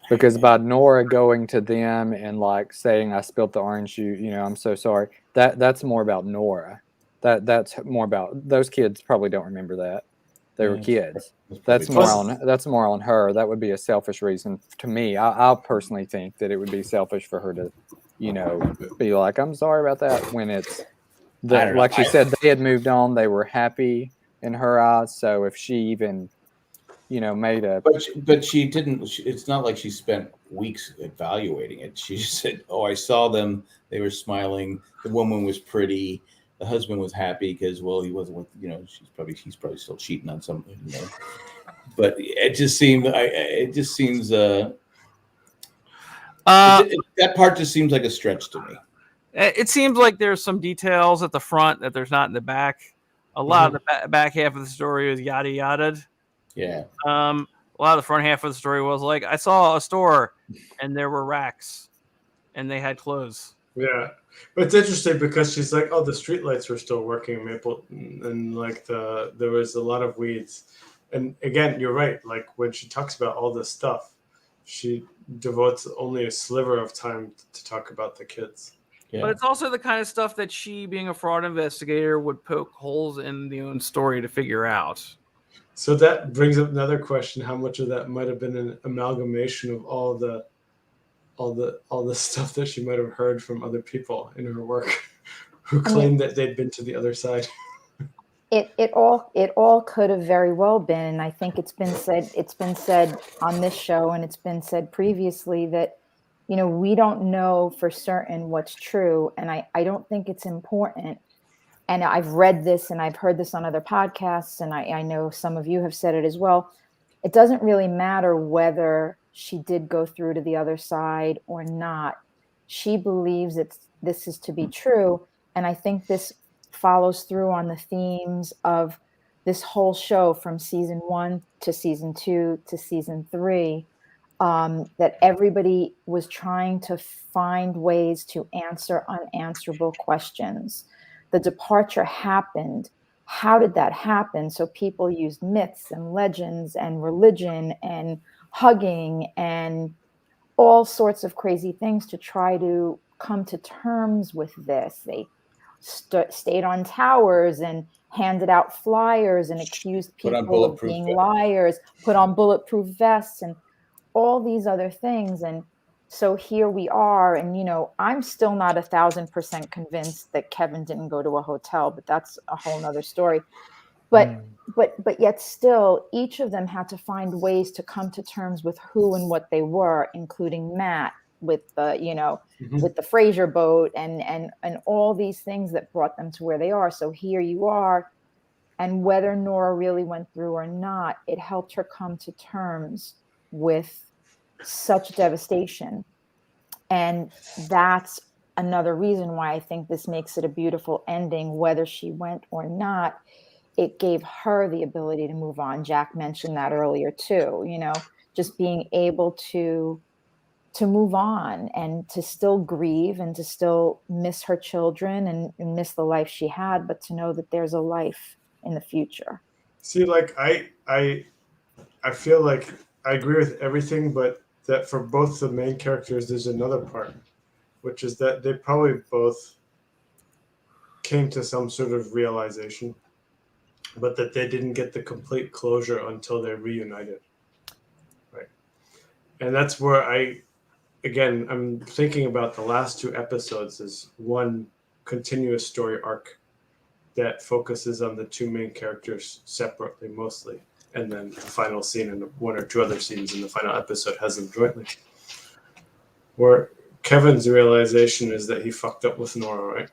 C: because by Nora going to them and like saying, "I spilled the orange juice, I'm so sorry." That's more about Nora. That's more about those kids. Probably don't remember that. They were kids. That's more on her. That would be a selfish reason to me. I personally think that it would be selfish for her to, be like, "I'm sorry about that," when it's like she said, they had moved on. They were happy in her eyes. So if she even, made a,
F: but she didn't. It's not like she spent weeks evaluating it. She just said, "Oh, I saw them. They were smiling. The woman was pretty. The husband was happy because, he wasn't with, he's probably still cheating on something, But it just seems, that part just seems like a stretch to me.
B: It seems like there's some details at the front that there's not in the back. A lot of the back half of the story was yada yada.
F: Yeah.
B: A lot of the front half of the story was like, I saw a store and there were racks and they had clothes.
E: Yeah. But it's interesting because she's like, "Oh, the streetlights were still working in Maple," and like there was a lot of weeds. And again, you're right. Like when she talks about all this stuff, she devotes only a sliver of time to talk about the kids.
F: Yeah.
B: But it's also the kind of stuff that she, being a fraud investigator, would poke holes in the own story to figure out.
E: So that brings up another question: how much of that might have been an amalgamation of all the stuff that she might have heard from other people in her work who claimed that they'd been to the other side?
D: It all could have very well been, and I think it's been said on this show, and it's been said previously that we don't know for certain what's true, and I don't think it's important and I've read this and I've heard this on other podcasts, and I know some of you have said it as well. It doesn't really matter whether she did go through to the other side or not. She believes this is to be true. And I think this follows through on the themes of this whole show from season 1 to season 2 to season 3, that everybody was trying to find ways to answer unanswerable questions. The departure happened. How did that happen? So people used myths and legends and religion and hugging and all sorts of crazy things to try to come to terms with this. They stayed on towers and handed out flyers and accused
F: Put on
D: people of
F: bulletproof
D: being
F: vests.
D: liars, put on bulletproof vests and all these other things. And so here we are. And, I'm still not 1,000% convinced that Kevin didn't go to a hotel, but that's a whole nother story. But yet still, each of them had to find ways to come to terms with who and what they were, including Matt with the, with the Fraser boat and all these things that brought them to where they are. So here you are. And whether Nora really went through or not, it helped her come to terms with such devastation. And that's another reason why I think this makes it a beautiful ending, whether she went or not. It gave her the ability to move on. Jack mentioned that earlier too, just being able to move on and to still grieve and to still miss her children and miss the life she had, but to know that there's a life in the future.
E: See, like I feel like I agree with everything, but that for both the main characters, there's another part, which is that they probably both came to some sort of realization, but that they didn't get the complete closure until they reunited. Right. And that's where I'm thinking about the last 2 episodes as one continuous story arc that focuses on the 2 main characters separately mostly. And then the final scene and 1 or 2 other scenes in the final episode has them jointly. Where Kevin's realization is that he fucked up with Nora, right?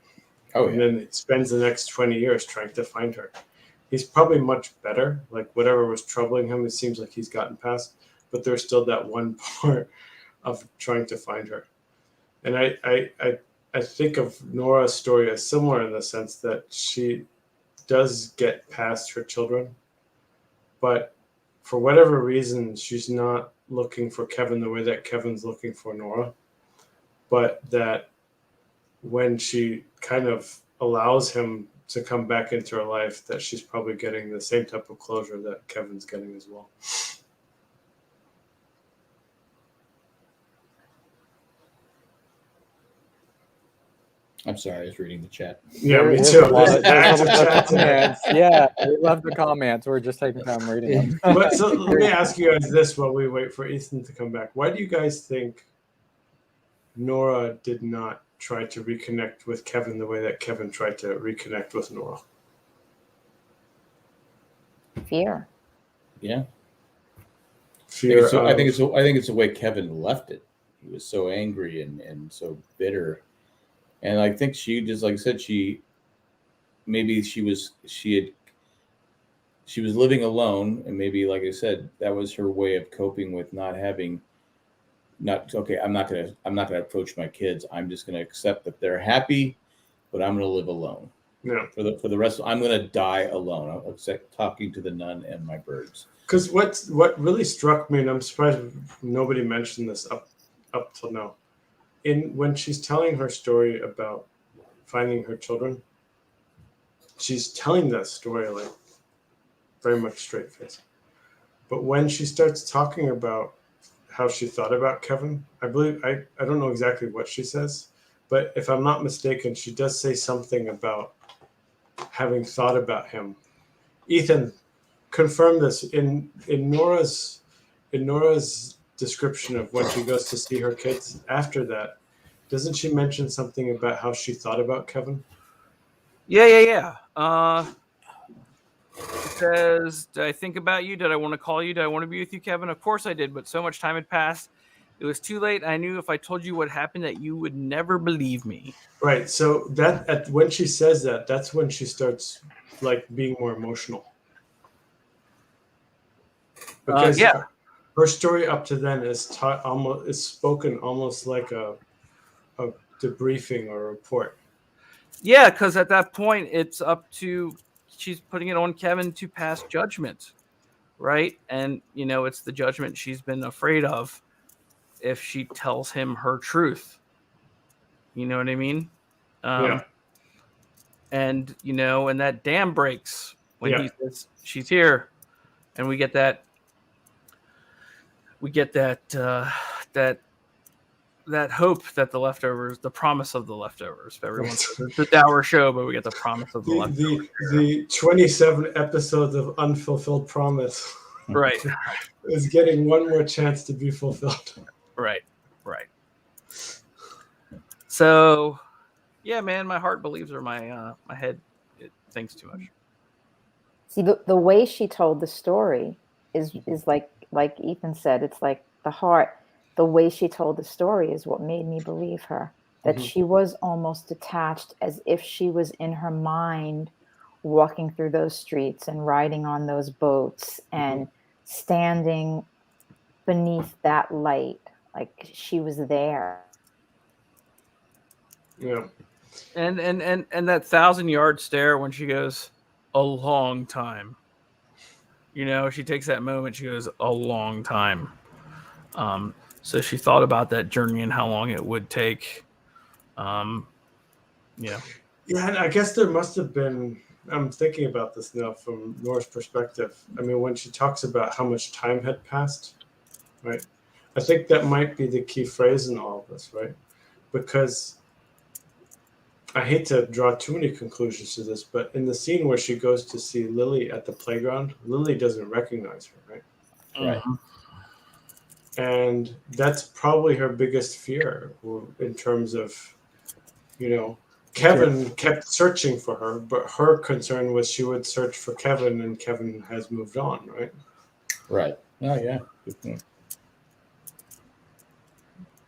F: Oh,
E: And
F: yeah.
E: then he spends the next 20 years trying to find her. He's probably much better. Like whatever was troubling him, it seems like he's gotten past. But there's still that one part of trying to find her. And I think of Nora's story as similar in the sense that she does get past her children, but for whatever reason, she's not looking for Kevin the way that Kevin's looking for Nora. But that when she kind of allows him to come back into her life, that she's probably getting the same type of closure that Kevin's getting as well.
F: I'm sorry, I was reading the chat.
E: Yeah, me
C: There's
E: too.
C: a lot
E: There's
C: of- there's
E: active
C: a lot of
E: chat today.
C: comments. Yeah, we love the comments. We're just taking time reading them.
E: But so let me ask you guys this while we wait for Ethan to come back. Why do you guys think Nora did not try to reconnect with Kevin the way that Kevin tried to reconnect with Nora?
D: Fear.
F: Yeah.
E: Fear.
F: I think it's the way Kevin left it. He was so angry and so bitter. And I think she just, like I said, she was living alone, and maybe, like I said, that was her way of coping with I'm not gonna approach my kids. I'm just gonna accept that they're happy, but I'm gonna live alone.
E: Yeah.
F: For the rest, I'm gonna die alone. I'll accept talking to the nun and my birds.
E: Because what really struck me, and I'm surprised nobody mentioned this up till now, when she's telling her story about finding her children, she's telling that story like very much straight face. But when she starts talking about how she thought about Kevin, I believe I don't know exactly what she says, but if I'm not mistaken, she does say something about having thought about him. Ethan, confirm this in Nora's description of when she goes to see her kids. After that, doesn't she mention something about how she thought about Kevin?
B: Yeah. It says, did I think about you? Did I want to call you? Did I want to be with you, Kevin? Of course I did, but so much time had passed It was too late. I knew if I told you what happened that you would never believe me.
E: Right. So when she says that, that's when she starts like being more emotional. Because
B: Yeah.
E: her story up to then is spoken almost like a debriefing or a report.
B: Yeah, because at that point, it's up to, she's putting it on Kevin to pass judgment, right? And, it's the judgment she's been afraid of if she tells him her truth. You know what I mean?
E: Yeah.
B: And, and that dam breaks when he says she's here. And we get that hope that the leftovers, the promise of the leftovers. Everyone says it's a dour show, but we get the promise of the leftovers.
E: The 27 episodes of unfulfilled promise,
B: right,
E: is getting one more chance to be fulfilled.
B: Right. So, yeah, man, my heart believes her. My head it thinks too much.
D: See, the way she told the story is like Ethan said. It's like the heart. The way she told the story is what made me believe her. That she was almost detached, as if she was in her mind, walking through those streets and riding on those boats and standing beneath that light, like she was there.
E: Yeah.
B: And that 1,000-yard stare when she goes, a long time. She takes that moment. She goes, a long time. So she thought about that journey and how long it would take. Yeah,
E: and I guess there must have been. I'm thinking about this now from Nora's perspective. I mean, when she talks about how much time had passed, right? I think that might be the key phrase in all of this, right? Because I hate to draw too many conclusions to this, but in the scene where she goes to see Lily at the playground, Lily doesn't recognize her, right?
F: Right.
E: And that's probably her biggest fear in terms of, Kevin kept searching for her, but her concern was she would search for Kevin, and Kevin has moved on, right?
F: Right. Oh, yeah. Good point.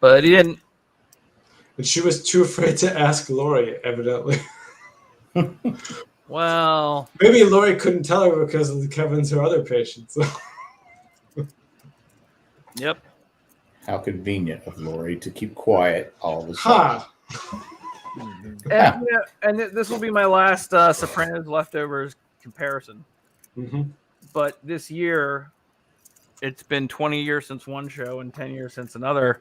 B: But he didn't.
E: And she was too afraid to ask Lori, evidently.
B: Well,
E: maybe Lori couldn't tell her because of Kevin's her other patient. So.
B: Yep.
F: How convenient of Lori to keep quiet all of a sudden.
B: And this will be my last Sopranos Leftovers comparison. But this year, it's been 20 years since one show and 10 years since another.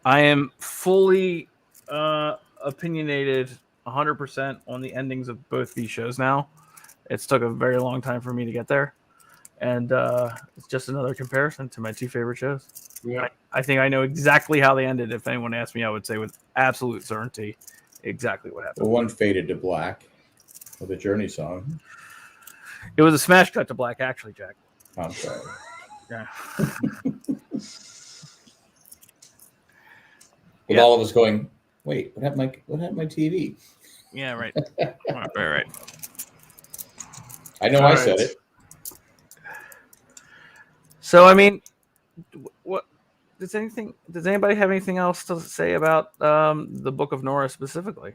B: I am fully opinionated 100% on the endings of both these shows now. It's took a very long time for me to get there. And it's just another comparison to my two favorite shows.
E: Yeah.
B: I think I know exactly how they ended. If anyone asked me, I would say with absolute certainty exactly what happened.
F: Well, one faded to black with a Journey song.
B: It was a smash cut to black, actually, Jack.
F: I'm sorry.
B: Yeah.
F: With all of us going, wait, what happened to my TV?
B: Yeah, right. right.
F: I know I said it.
B: So, I mean, what does anybody have anything else to say about the Book of Nora specifically?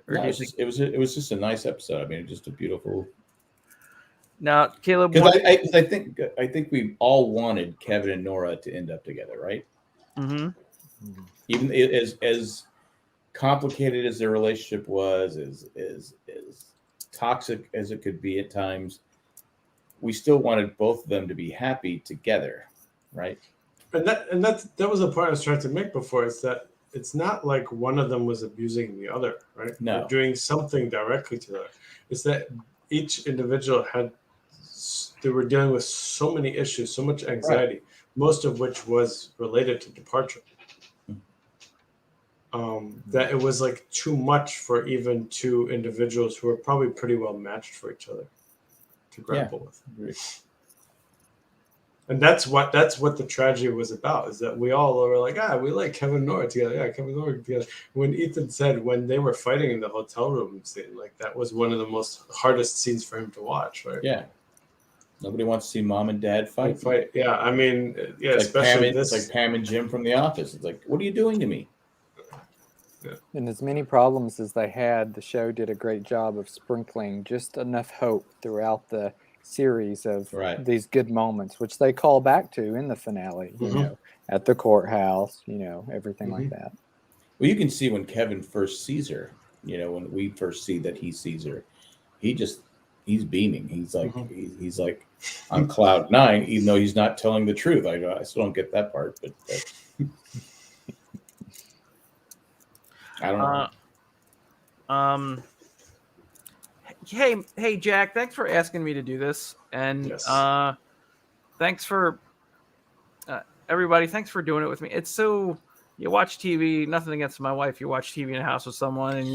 F: No, it was just a nice episode. I mean, just a beautiful.
B: Now, Caleb,
F: because I think we all wanted Kevin and Nora to end up together, right?
B: Mm-hmm.
F: Even as complicated as their relationship was, as toxic as it could be at times, we still wanted both of them to be happy together, right?
E: And that was the point I was trying to make before. Is that it's not like one of them was abusing the other, right?
F: No,
E: or doing something directly to them. It's that each individual they were dealing with so many issues, so much anxiety, most of which was related to departure. That it was like too much for even two individuals who were probably pretty well matched for each other to grapple with. And that's what the tragedy was about, is that we all were like, we like Kevin and Nora together. Yeah, Kevin and Nora together. When Ethan said when they were fighting in the hotel room scene, like that was one of the most hardest scenes for him to watch, right?
F: Yeah. Nobody wants to see mom and dad fight.
E: Yeah, I mean, yeah,
F: It's like
E: especially
F: Pam, it's like Pam and Jim from The Office. It's like, what are you doing to me?
C: And as many problems as they had, the show did a great job of sprinkling just enough hope throughout the series of
F: Right.
C: these good moments, which they call back to in the finale, you know, at the courthouse, you know, everything like that.
F: Well, you can see when Kevin first sees her, you know, when we first see that he sees her, he's beaming. He's like, he's like on cloud 9, even though he's not telling the truth. I still don't get that part, but I don't know.
B: Hey, Jack. Thanks for asking me to do this, and thanks for everybody. Thanks for doing it with me. It's so you watch TV. Nothing against my wife. You watch TV in a house with someone, and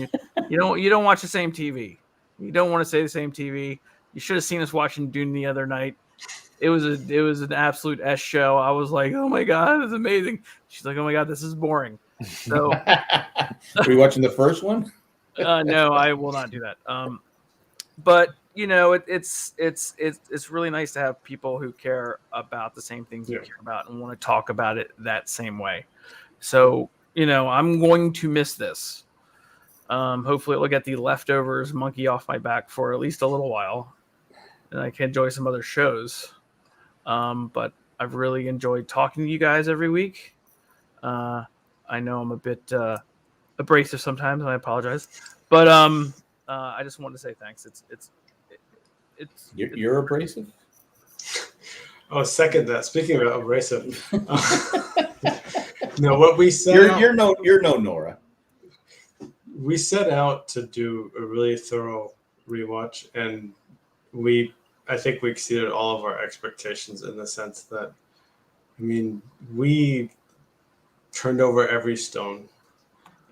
B: you don't watch the same TV. You don't want to say the same TV. You should have seen us watching Dune the other night. It was an absolute S show. I was like, oh my god, it's amazing. She's like, oh my god, this is boring. So,
F: are you watching the first one?
B: no, I will not do that. But you know, it's really nice to have people who care about the same things you care about and want to talk about it that same way. So, you know, I'm going to miss this. Hopefully it'll get the Leftovers monkey off my back for at least a little while, and I can enjoy some other shows. But I've really enjoyed talking to you guys every week. I know I'm a bit abrasive sometimes, and I apologize. But I just wanted to say thanks.
F: You're abrasive.
E: Oh, second that. Speaking of abrasive, no, what we said.
F: You're no Nora.
E: We set out to do a really thorough rewatch, and I think we exceeded all of our expectations in the sense that, I mean, we turned over every stone,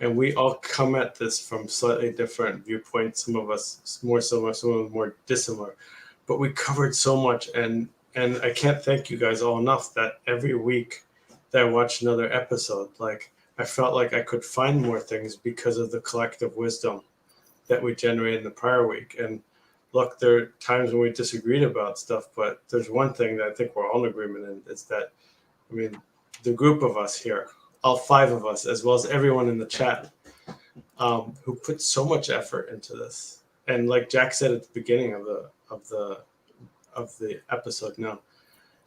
E: and we all come at this from slightly different viewpoints. Some of us more similar, some of us more dissimilar, but we covered so much, and I can't thank you guys all enough that every week that I watched another episode, like, I felt like I could find more things because of the collective wisdom that we generated in the prior week. And look, there are times when we disagreed about stuff, but there's one thing that I think we're all in agreement in, is that, I mean, the group of us here, all 5 of us, as well as everyone in the chat, who put so much effort into this. And like Jack said at the beginning of the episode, now,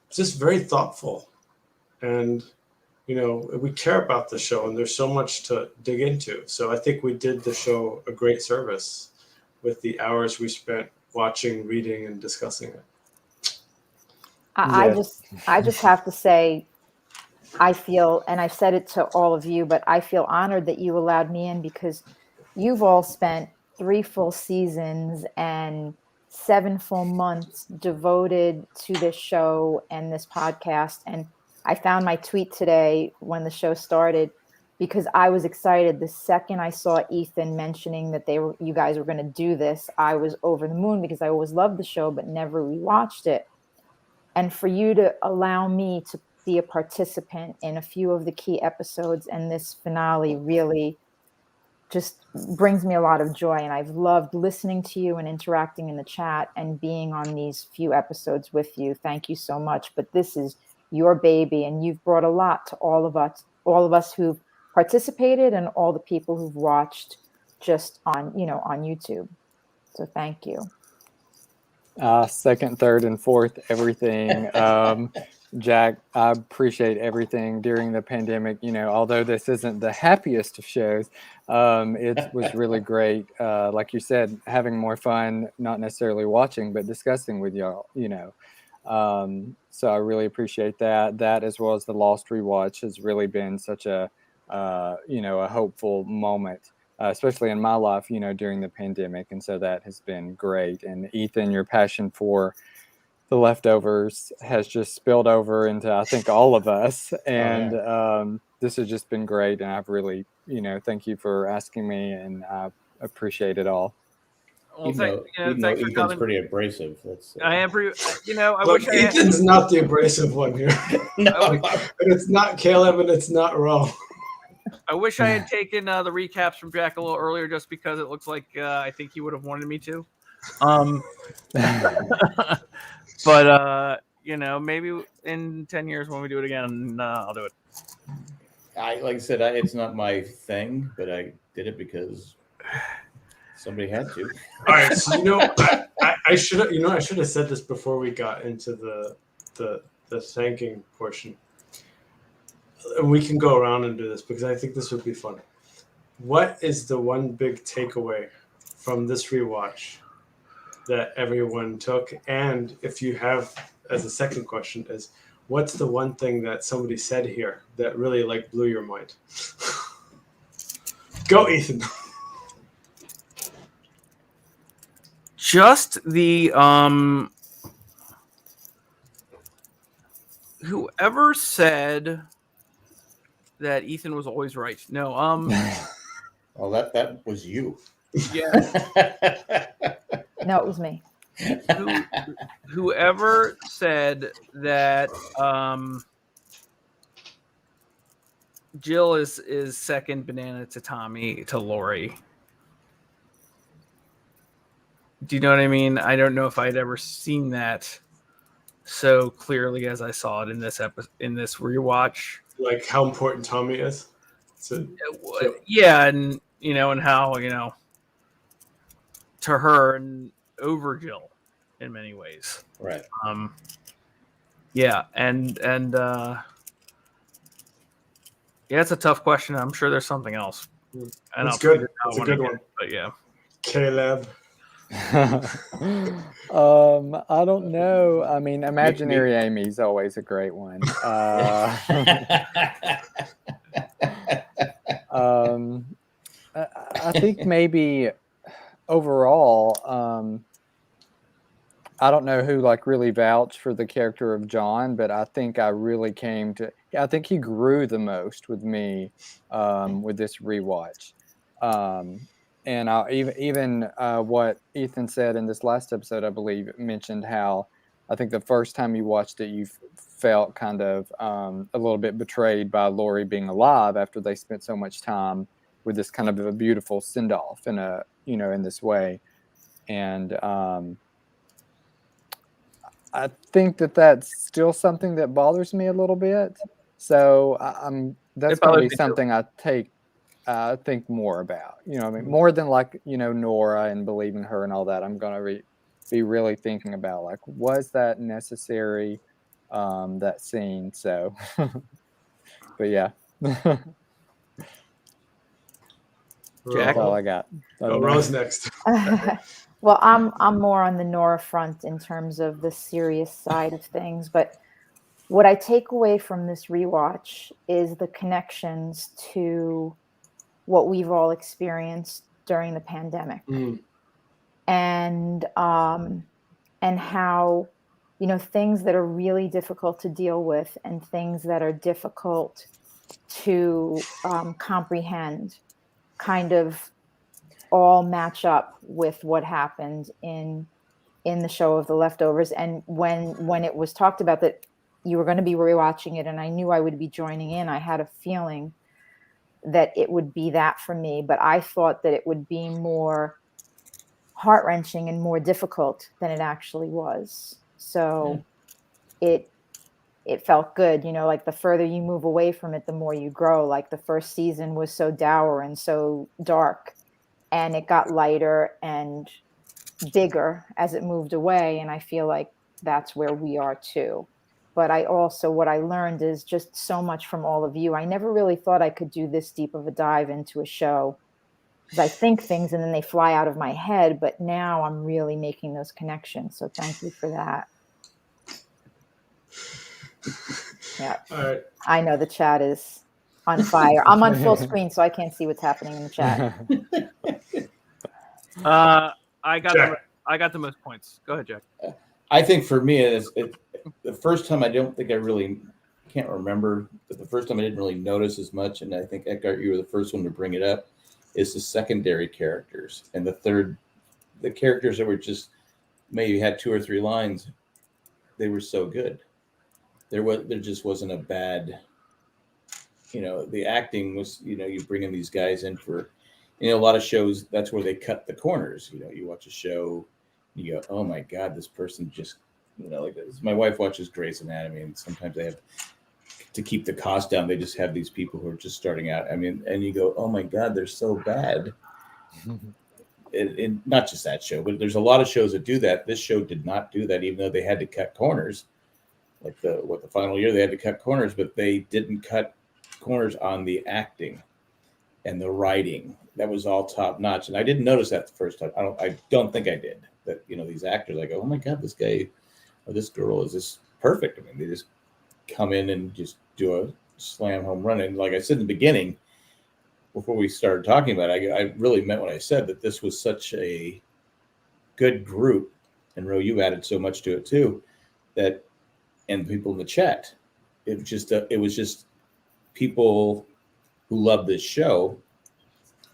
E: it's just very thoughtful. And you know, we care about the show, and there's so much to dig into. So I think we did the show a great service with the hours we spent watching, reading, and discussing it.
D: I just have to say, I feel, and I've said it to all of you, but I feel honored that you allowed me in, because you've all spent 3 full seasons and 7 full months devoted to this show and this podcast. And I found my tweet today when the show started, because I was excited. The second I saw Ethan mentioning that you guys were going to do this, I was over the moon, because I always loved the show but never rewatched it. And for you to allow me to be a participant in a few of the key episodes and this finale really just brings me a lot of joy. And I've loved listening to you and interacting in the chat and being on these few episodes with you. Thank you so much. But this is your baby, and you've brought a lot to all of us who've participated and all the people who've watched just on YouTube. So thank you.
C: Second, third, and fourth, everything. Jack, I appreciate everything during the pandemic. You know, although this isn't the happiest of shows, it was really great. Like you said, having more fun, not necessarily watching, but discussing with y'all, you know. So I really appreciate that. That, as well as the Lost rewatch, has really been such a hopeful moment, especially in my life, you know, during the pandemic. And so that has been great. And Ethan, your passion for the Leftovers has just spilled over into, I think, all of us. And this has just been great. And I've really, thank you for asking me, and I appreciate it all.
B: Well,
F: even though Ethan's pretty abrasive.
B: I am pretty, I
E: Look,
B: wish
E: Ethan's not the abrasive one here.
F: No.
E: And it's not Caleb, and it's not Ro.
B: I wish I had taken the recaps from Jack a little earlier, just because it looks like I think he would have wanted me to. But maybe in 10 years when we do it again, I'll do it.
F: Like I said, it's not my thing, but I did it because somebody had to.
E: All right, so I should have said this before we got into the thanking portion. And we can go around and do this because I think this would be fun. What is the one big takeaway from this rewatch that everyone took? And if you have, as a second question, is what's the one thing that somebody said here that really blew your mind? Go, Ethan.
B: Just the whoever said that Ethan was always right. No,
F: Well, that was you.
B: yeah.
D: No, it was me.
B: Whoever said that Jill is second banana to Tommy to Lori. Do you know what I mean? I don't know if I'd ever seen that so clearly as I saw it in this rewatch.
E: Like how important Tommy is.
B: Yeah, and and how to her and over Jill in many ways.
F: Right.
B: Yeah, and yeah, it's a tough question. I'm sure there's something else. And
E: That's good. That's a good one.
B: But yeah.
E: Caleb.
C: I don't know. I mean, Imaginary Amy's always a great one. I think maybe overall, I don't know who really vouched for the character of John, but I think I really I think he grew the most with me with this rewatch. And even what Ethan said in this last episode, I believe, mentioned how I think the first time you watched it, you felt kind of a little bit betrayed by Lori being alive after they spent so much time with this kind of a beautiful send-off in this way. And I think that's still something that bothers me a little bit. So that's going to be something I think more about, more than Nora and believing her and all that. I'm going to be really thinking about was that necessary, that scene? So, but yeah.
B: Jack?
C: That's all I got.
E: Rose next.
D: Well, I'm more on the Nora front in terms of the serious side of things, but what I take away from this rewatch is the connections to what we've all experienced during the pandemic, and how things that are really difficult to deal with and things that are difficult to comprehend kind of all match up with what happened in the show of The Leftovers. And when it was talked about that you were going to be rewatching it and I knew I would be joining in, I had a feeling that it would be that for me, but I thought that it would be more heart-wrenching and more difficult than it actually was. So it felt good, the further you move away from it, the more you grow. Like the first season was so dour and so dark, and it got lighter and bigger as it moved away. And I feel like that's where we are too. But what I learned is just so much from all of you. I never really thought I could do this deep of a dive into a show, because I think things and then they fly out of my head. But now I'm really making those connections. So thank you for that. Yeah.
E: All right.
D: I know the chat is on fire. I'm on full screen, so I can't see what's happening in the chat.
B: I got the most points. Go ahead, Jack.
F: I think for me, the first time I can't remember, but the first time I didn't really notice as much, and I think Eckhart, you were the first one to bring it up, is the secondary characters. And the characters that were just maybe had 2 or 3 lines, they were so good. There just wasn't a bad, the acting was, you bring in these guys in for, a lot of shows, that's where they cut the corners. You watch a show You go, oh my God, this person just, like this. My wife watches Grey's Anatomy, and sometimes they have to keep the cost down. They just have these people who are just starting out. I mean, and you go, oh my God, they're so bad. Not just that show, but there's a lot of shows that do that. This show did not do that, even though they had to cut corners. Like the final year, they had to cut corners, but they didn't cut corners on the acting and the writing. That was all top notch. And I didn't notice that the first time. I don't think I did. That, these actors, I go, oh my God, this guy or this girl is just perfect. I mean, they just come in and just do a slam home run. And like I said in the beginning, before we started talking about it, I really meant what I said, that this was such a good group. And Ro, you added so much to it too, that, and people in the chat, it was just people who love this show.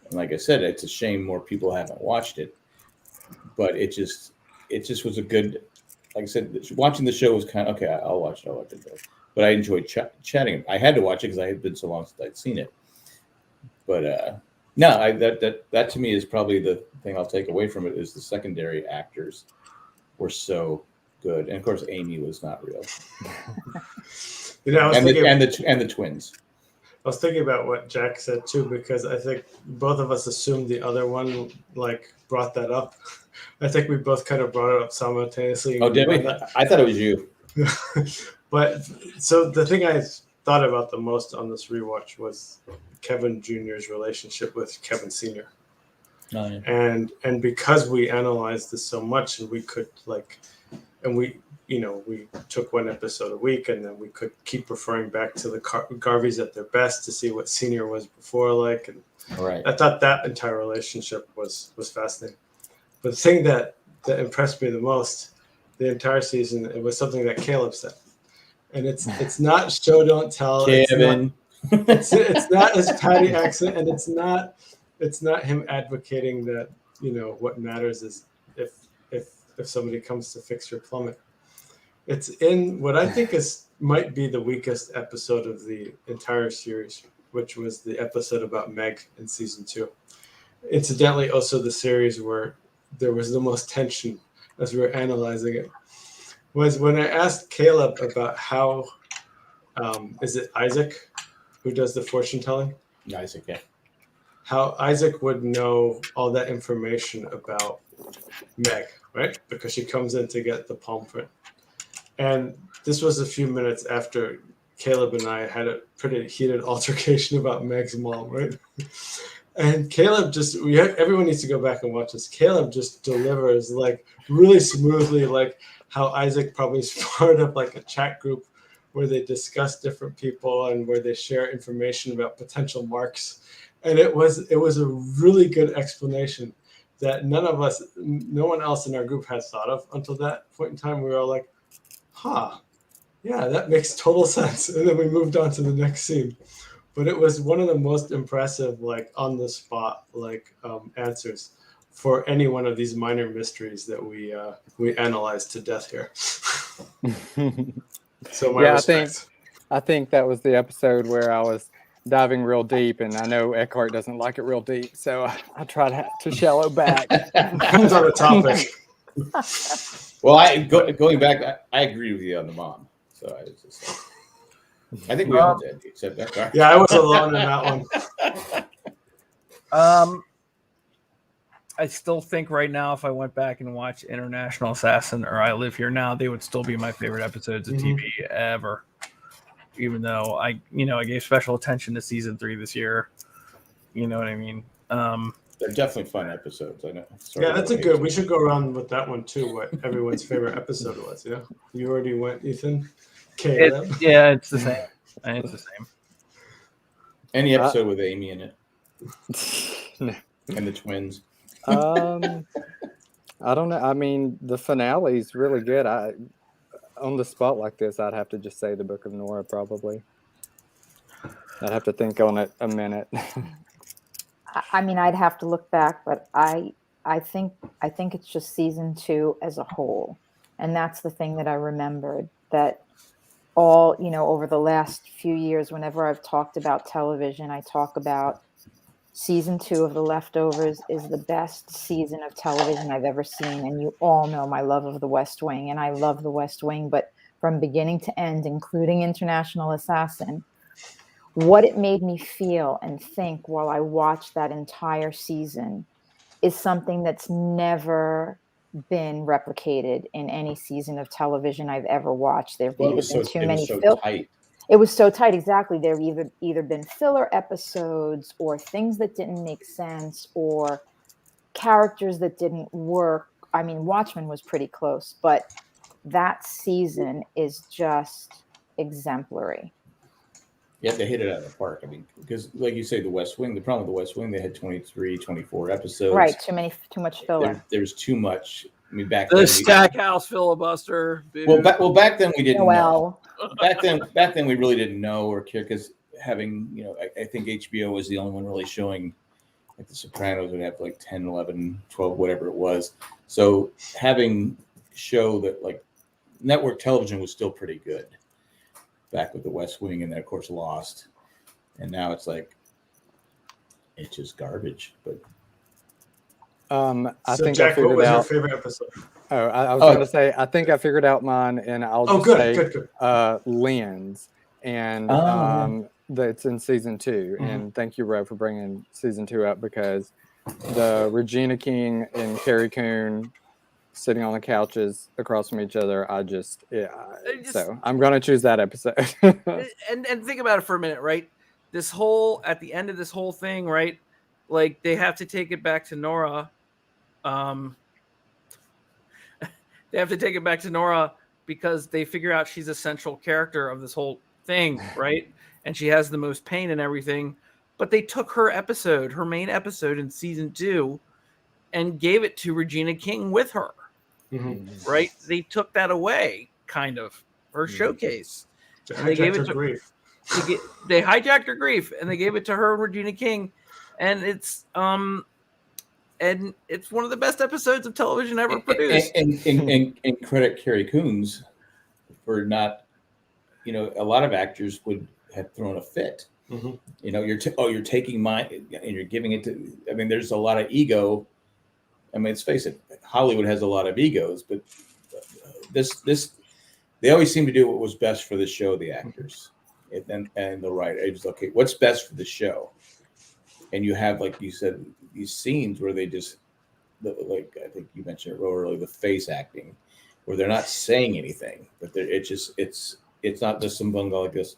F: And like I said, it's a shame more people haven't watched it, but it just was a good, like I said, watching the show was kind of, okay, I'll watch it. But I enjoyed chatting. I had to watch it because I had been so long since I'd seen it. But no, that to me is probably the thing I'll take away from it, is the secondary actors were so good, and of course Amy was not real. And the twins.
E: I was thinking about what Jack said too, because I think both of us assumed the other one brought that up. I think we both kind of brought it up simultaneously.
F: Oh, did we? I thought it was you.
E: But so the thing I thought about the most on this rewatch was Kevin Jr.'s relationship with Kevin Sr.
F: Oh, yeah.
E: And because we analyzed this so much, and we could we took one episode a week, and then we could keep referring back to the Garveys at their best to see what Senior was before, and
F: right.
E: I thought that entire relationship was fascinating. But the thing that impressed me the most the entire season, it was something that Caleb said, and it's not show don't tell.
F: Kevin.
E: It's not his Patty accent, and it's not him advocating that what matters is if somebody comes to fix your plumbing. It's in what I think might be the weakest episode of the entire series, which was the episode about Meg in season 2. Incidentally, also the series where there was the most tension as we were analyzing it was when I asked Caleb about how is it Isaac who does the fortune telling?
F: Isaac, yeah.
E: How Isaac would know all that information about Meg, right? Because she comes in to get the palm print. And this was a few minutes after Caleb and I had a pretty heated altercation about Meg's mom, right? And Caleb everyone needs to go back and watch this. Caleb just delivers really smoothly, how Isaac probably started up a chat group where they discuss different people and where they share information about potential marks. And it was a really good explanation that no one else in our group had thought of until that point in time. We were all like, yeah, that makes total sense. And then we moved on to the next scene. But it was one of the most impressive, on the spot, answers for any one of these minor mysteries that we analyzed to death here. So my respects.
C: I think that was the episode where I was diving real deep, and I know Eckhart doesn't like it real deep, so I tried to shallow back.
E: Depends on the topic.
F: Well, going back, I agree with you on the mom. So I think we all did, except Eckhart.
E: Yeah, I was alone in that one.
B: I still think right now, if I went back and watched International Assassin or I Live Here Now, they would still be my favorite episodes of TV ever. Even though I gave special attention to season 3 this year. You know what I mean?
F: They're definitely fun episodes. I know.
E: Yeah, that's a good. We should go around with that one too. What everyone's favorite episode was. Yeah, you already went, Ethan.
B: It's the same. It's the same.
F: Any episode with Amy in it, and the twins.
C: I don't know. I mean, the finale is really good. On the spot like this, I'd have to just say the Book of Nora, probably. I'd have to think on it a minute.
D: I mean, I'd have to look back, but I think it's just season 2 as a whole, and that's the thing that I remembered. That all over the last few years, whenever I've talked about television, I talk about Season 2 of The Leftovers is the best season of television I've ever seen. And you all know my love of The West Wing. And I love The West Wing, but from beginning to end, including International Assassin, what it made me feel and think while I watched that entire season is something that's never been replicated in any season of television I've ever watched. There've
F: Well,
D: either been too many
F: tight.
D: It was so tight, exactly. There have either been filler episodes or things that didn't make sense or characters that didn't work. I mean, Watchmen was pretty close, but that season is just exemplary.
F: Yeah, they hit it out of the park. I mean, because like you say, The West Wing, the problem with The West Wing, they had 23, 24 episodes.
D: Right, too much filler.
F: There's too much. I mean, back
B: The
F: then.
B: Stackhouse filibuster. Dude.
F: Well, back then we didn't know.
D: Noel.
F: Back then we really didn't know or care because having, I think HBO was the only one really showing, like The Sopranos would have like 10, 11, 12, whatever it was. So having show that like network television was still pretty good back with The West Wing, and then of course Lost, and now it's like it's just garbage. But
C: I
E: So
C: think
E: Jack,
C: I figured
E: what was your
C: out.
E: favorite episode?
C: Oh, I was going to say I think I figured out mine, and I'll just
E: Good.
C: Lens, and that's in season 2. And thank you, Ro, for bringing season 2 up, because the Regina King and Carrie Coon sitting on the couches across from each other, so I'm going to choose that episode.
B: and think about it for a minute, right? This whole, at the end of this whole thing, right? Like they have to take it back to Nora. They have to take it back to Nora because they figure out she's a central character of this whole thing, right? And she has the most pain and everything. But they took her main episode in season 2, and gave it to Regina King with her. Right? They took that away, kind of, her showcase. And they gave it to
E: grief.
B: They hijacked her grief, and they gave it to her and Regina King, and it's one of the best episodes of television ever produced.
F: And credit Carrie Coons for not, a lot of actors would have thrown a fit. You're taking mine and you're giving it to. I mean, there's a lot of ego. I mean, let's face it, Hollywood has a lot of egos, but they always seem to do what was best for the show, the actors and the writer. It's okay, what's best for the show? And you have, like you said, these scenes where they just, like I think you mentioned it earlier, the face acting, where they're not saying anything, but it's not just some bungle like this.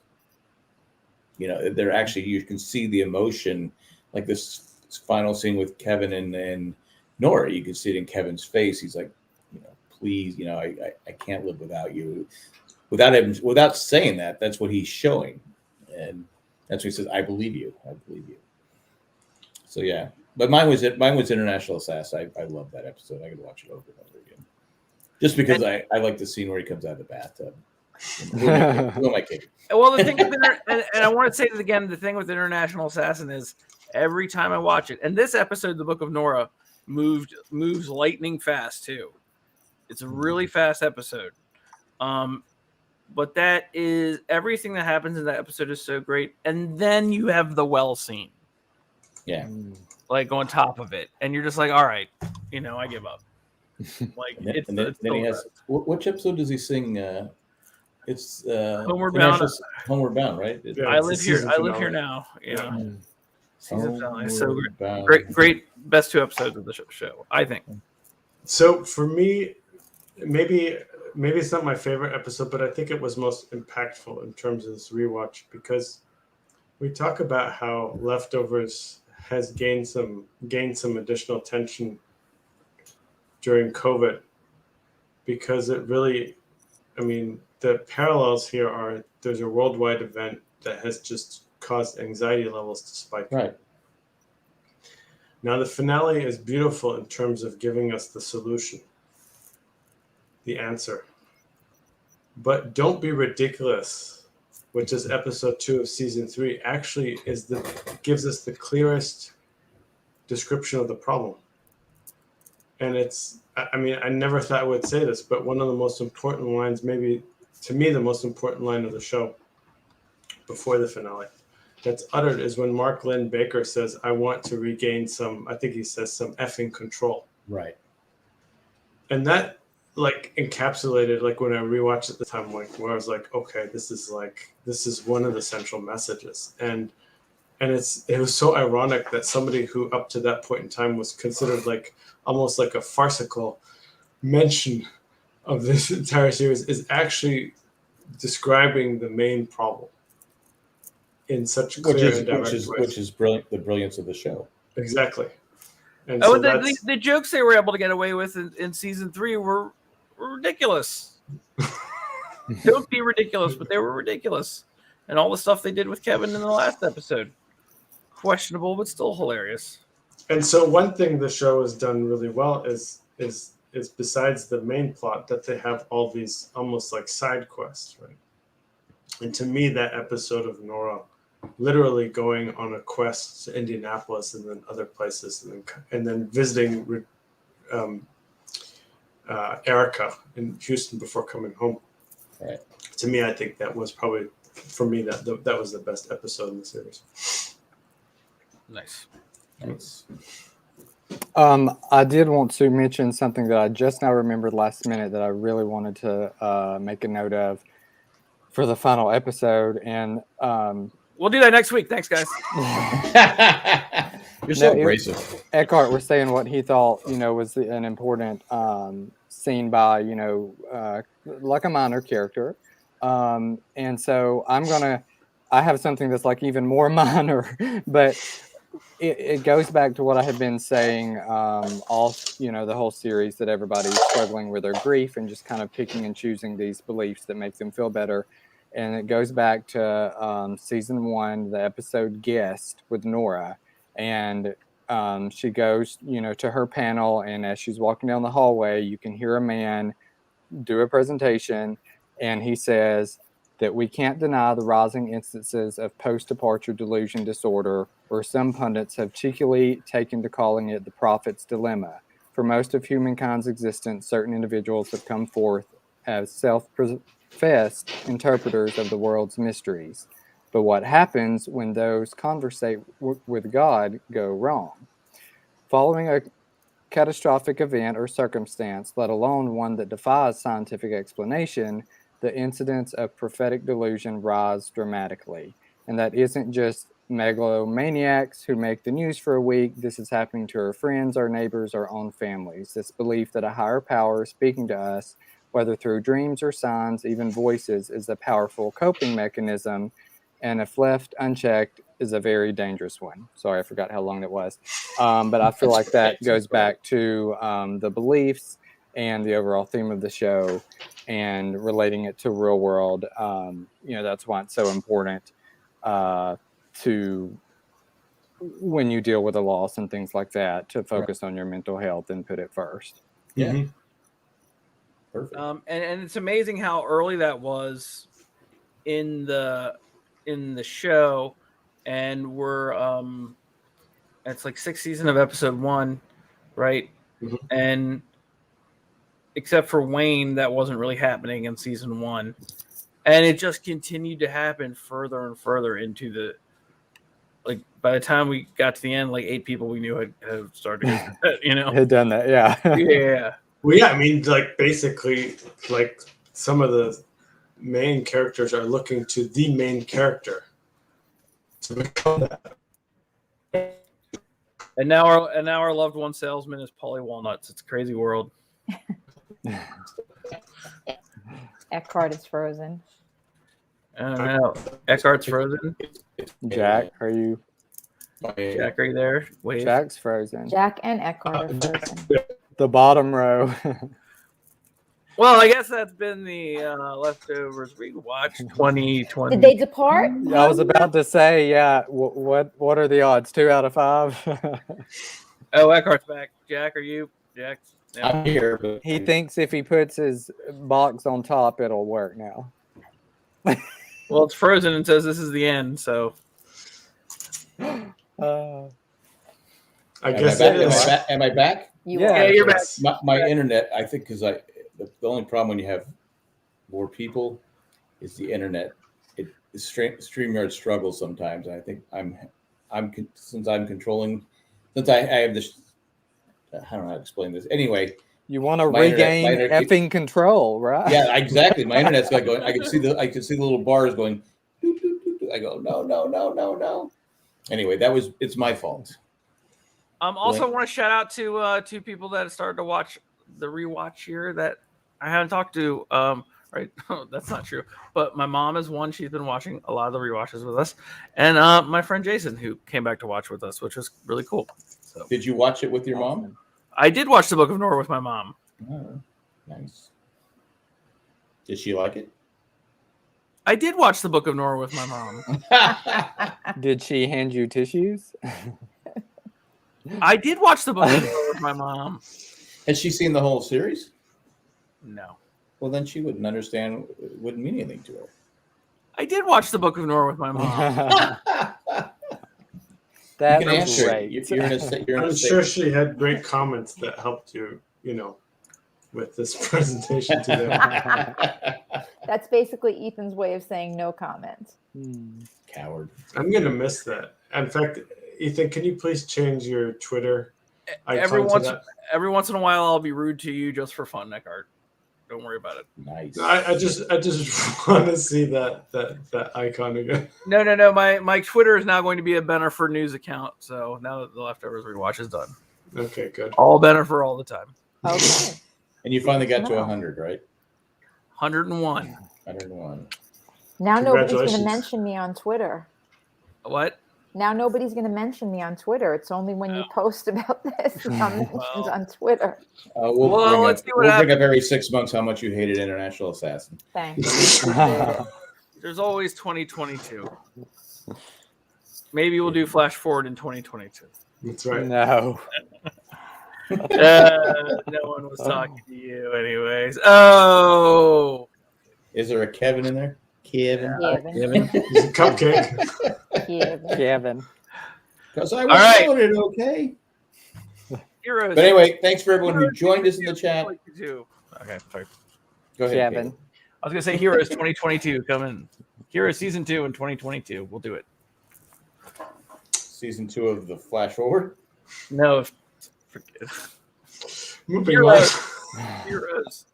F: They're actually, you can see the emotion, like this final scene with Kevin and Nora. You can see it in Kevin's face. He's like, please, I can't live without you. Without saying that, that's what he's showing. And that's what he says, I believe you. So yeah. But mine was International Assassin. I love that episode. I could watch it over and over again. Just because I like the scene where he comes out of the bathtub. Who am I kidding?
B: Well, the thing with and I want to say it again, the thing with International Assassin is every time I watch it, and this episode, the Book of Nora, moves lightning fast too. It's a really fast episode. But that is everything that happens in that episode is so great. And then you have the well scene.
F: Yeah.
B: Like on top of it. And you're just like, all right, I give up. Like
F: then he has which episode does he sing? It's
B: Homeward
F: Bound, right?
E: Yeah,
B: I live here now. Yeah. Season finale. So great best 2 episodes of the show, I think.
E: So for me, maybe it's not my favorite episode, but I think it was most impactful in terms of this rewatch, because we talk about how Leftovers has gained some additional attention during COVID, because it really, the parallels here are there's a worldwide event that has just caused anxiety levels to spike.
F: Right.
E: Now the finale is beautiful in terms of giving us the solution, the answer. But Don't Be Ridiculous, which is episode 2 of season 3, actually gives us the clearest description of the problem. And I never thought I would say this, but one of the most important lines, maybe to me the most important line of the show before the finale, that's uttered is when Mark Lynn Baker says, I want to regain some, I think he says some effing control.
F: Right.
E: And that like encapsulated, like when I rewatched it the time, like where I was like, okay, this is one of the central messages. And it was so ironic that somebody who up to that point in time was considered like almost like a farcical mention of this entire series is actually describing the main problem in such clear and direct ways.
F: Which is brilliant. The brilliance of the show.
E: Exactly. And
B: Oh,
E: so
B: the jokes they were able to get away with in season 3 were ridiculous. Don't be ridiculous, but they were ridiculous. And all the stuff they did with Kevin in the last episode, questionable but still hilarious.
E: And so one thing the show has done really well is besides the main plot that they have all these almost like side quests, right? And to me, that episode of Nora, literally going on a quest to Indianapolis and then other places, and then visiting Erica in Houston before coming home.
F: Right.
E: To me, I think that was probably, for me, that was the best episode in the series.
B: Nice.
C: I did want to mention something that I just now remembered last minute that I really wanted to make a note of for the final episode, and
B: we'll do that next week. Thanks, guys.
F: You're so abrasive.
C: Eckhart was saying what he thought, was an important scene by, like a minor character. And so I have something that's like even more minor, but it goes back to what I have been saying the whole series, that everybody's struggling with their grief and just kind of picking and choosing these beliefs that make them feel better. And it goes back to season 1, the episode Guest with Nora. And she goes, to her panel, and as she's walking down the hallway, you can hear a man do a presentation, and he says that we can't deny the rising instances of post-departure delusion disorder, or some pundits have cheekily taken to calling it the prophet's dilemma. For most of humankind's existence, certain individuals have come forth as self-professed interpreters of the world's mysteries. But what happens when those conversate with God go wrong? Following a catastrophic event or circumstance, let alone one that defies scientific explanation, the incidence of prophetic delusion rise dramatically. And that isn't just megalomaniacs who make the news for a week. This is happening to our friends, our neighbors, our own families. This belief that a higher power is speaking to us, whether through dreams or signs, even voices, is a powerful coping mechanism, and if left unchecked, is a very dangerous one. Sorry, I forgot how long it was. But I feel like that goes back to the beliefs and the overall theme of the show, and relating it to real world. That's why it's so important to, when you deal with a loss and things like that, to focus on your mental health and put it first.
F: Yeah.
E: Mm-hmm.
F: Perfect.
B: And it's amazing how early that was in the show, and we're it's like 6th season of episode 1, right?
E: Mm-hmm.
B: And except for Wayne, that wasn't really happening in season 1, and it just continued to happen further and further into the, like, by the time we got to the end, like 8 people we knew had started,
C: Had done that, yeah.
B: Yeah.
E: Well, yeah, I mean, like, basically, like, some of the main characters are looking to the main character to become that.
B: And now our loved one salesman is Polly Walnuts. It's a crazy world.
D: Eckhart is frozen.
B: I don't know. Eckhart's frozen.
C: Jack, are you
B: there? Wait.
C: Jack's frozen.
D: Jack and Eckhart are frozen.
C: The bottom row.
B: Well, I guess that's been the Leftovers Rewatch 2020.
D: Did they depart?
C: I was about to say, yeah. What are the odds? 2 out of 5.
B: Oh, Eckhart's back. Jack, are you? Jack. Yeah.
F: I'm here. But
C: He thinks if he puts his box on top, it'll work now.
B: Well, it's frozen and says this is the end. So.
E: I guess
F: am I back?
B: Yeah, you're back.
F: My internet, I think, because the only problem when you have more people is the internet. StreamYard struggles sometimes. I think since I'm controlling, since I have this. I don't know how to explain this. Anyway,
C: You want to
F: My internet-
C: regain
F: my internet
C: effing control, right?
F: yeah, exactly. My internet's like going. I can see the little bars going. Doot, doot, doot, doot. I go no. Anyway, it's my fault.
B: Also
F: Right.
B: want to shout out to two people that started to watch the rewatch here that I haven't talked to. Right, that's not true. But my mom is one. She's been watching a lot of the rewatches with us, and my friend Jason, who came back to watch with us, which was really cool. So
F: Did you watch it with your mom?
B: I did watch the Book of Nora with my mom.
F: Oh, nice. Did she like it?
B: I did watch the Book of Nora with my mom.
C: Did she hand you tissues?
B: I did watch the Book of Nora with my mom.
F: Has she seen the whole series?
B: No.
F: Well, then she wouldn't understand. It wouldn't mean anything to her.
B: I did watch the Book of Nora with my mom.
C: That
F: You can
C: was
F: answer
C: great.
F: it. You're in a
E: I'm sure she had great comments that helped you, with this presentation to them.
D: That's basically Ethan's way of saying no comment.
F: Coward.
E: I'm going to miss that. In fact, Ethan, can you please change your Twitter icon
B: Every once in a while, I'll be rude to you just for fun, Eckhart. Don't worry about it.
F: Nice.
E: I just want to see that icon again.
B: No. My Twitter is now going to be a Bennifer news account. So now that the Leftovers rewatch is done,
E: Okay, good.
B: all Bennifer all the time.
D: Okay.
F: And you finally got to 100, right?
B: 101.
F: 101.
D: Now nobody's going to
E: Congratulations.
D: mention me on Twitter.
B: What?
D: Now nobody's going to mention me on Twitter. It's only when you post about this that I'm mentioned
B: Well.
D: on Twitter.
F: We'll
B: let's see what
F: bring
B: happens.
F: up every 6 months how much you hated International Assassin.
D: Thanks.
B: There's always 2022. Maybe we'll do flash forward in 2022.
E: That's right.
C: No.
B: No one was talking to you, anyways. Oh,
F: Is there a Kevin in there? Kevin.
D: Kevin.
E: It's a cupcake.
D: Kevin.
C: Kevin.
F: Because I
B: All
F: was
B: right.
F: voted okay.
B: heroes.
F: But anyway, thanks for everyone who joined us in the chat.
B: Okay, sorry.
F: Go ahead,
C: Kevin.
F: Caleb.
B: I was gonna say Heroes 2022 coming. Heroes season 2 in 2022. We'll do it.
F: Season 2 of the Flash Forward.
B: No, forget.
E: Moving on.
B: Heroes.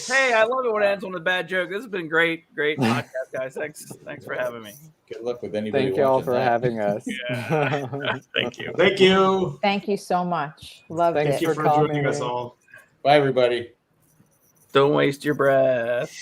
B: Hey, I love it when it ends on a bad joke. This has been great podcast, guys. Thanks for having me.
F: Good luck with anybody.
C: Thank y'all
F: watching
C: for
F: that.
C: having us.
B: Yeah. Thank you.
E: Thank you.
D: Thank you so much. Loved
C: Thanks
E: Thank
D: it.
E: you
C: for
E: for joining us
C: coming.
E: all.
F: Bye, everybody.
B: Don't waste your breath.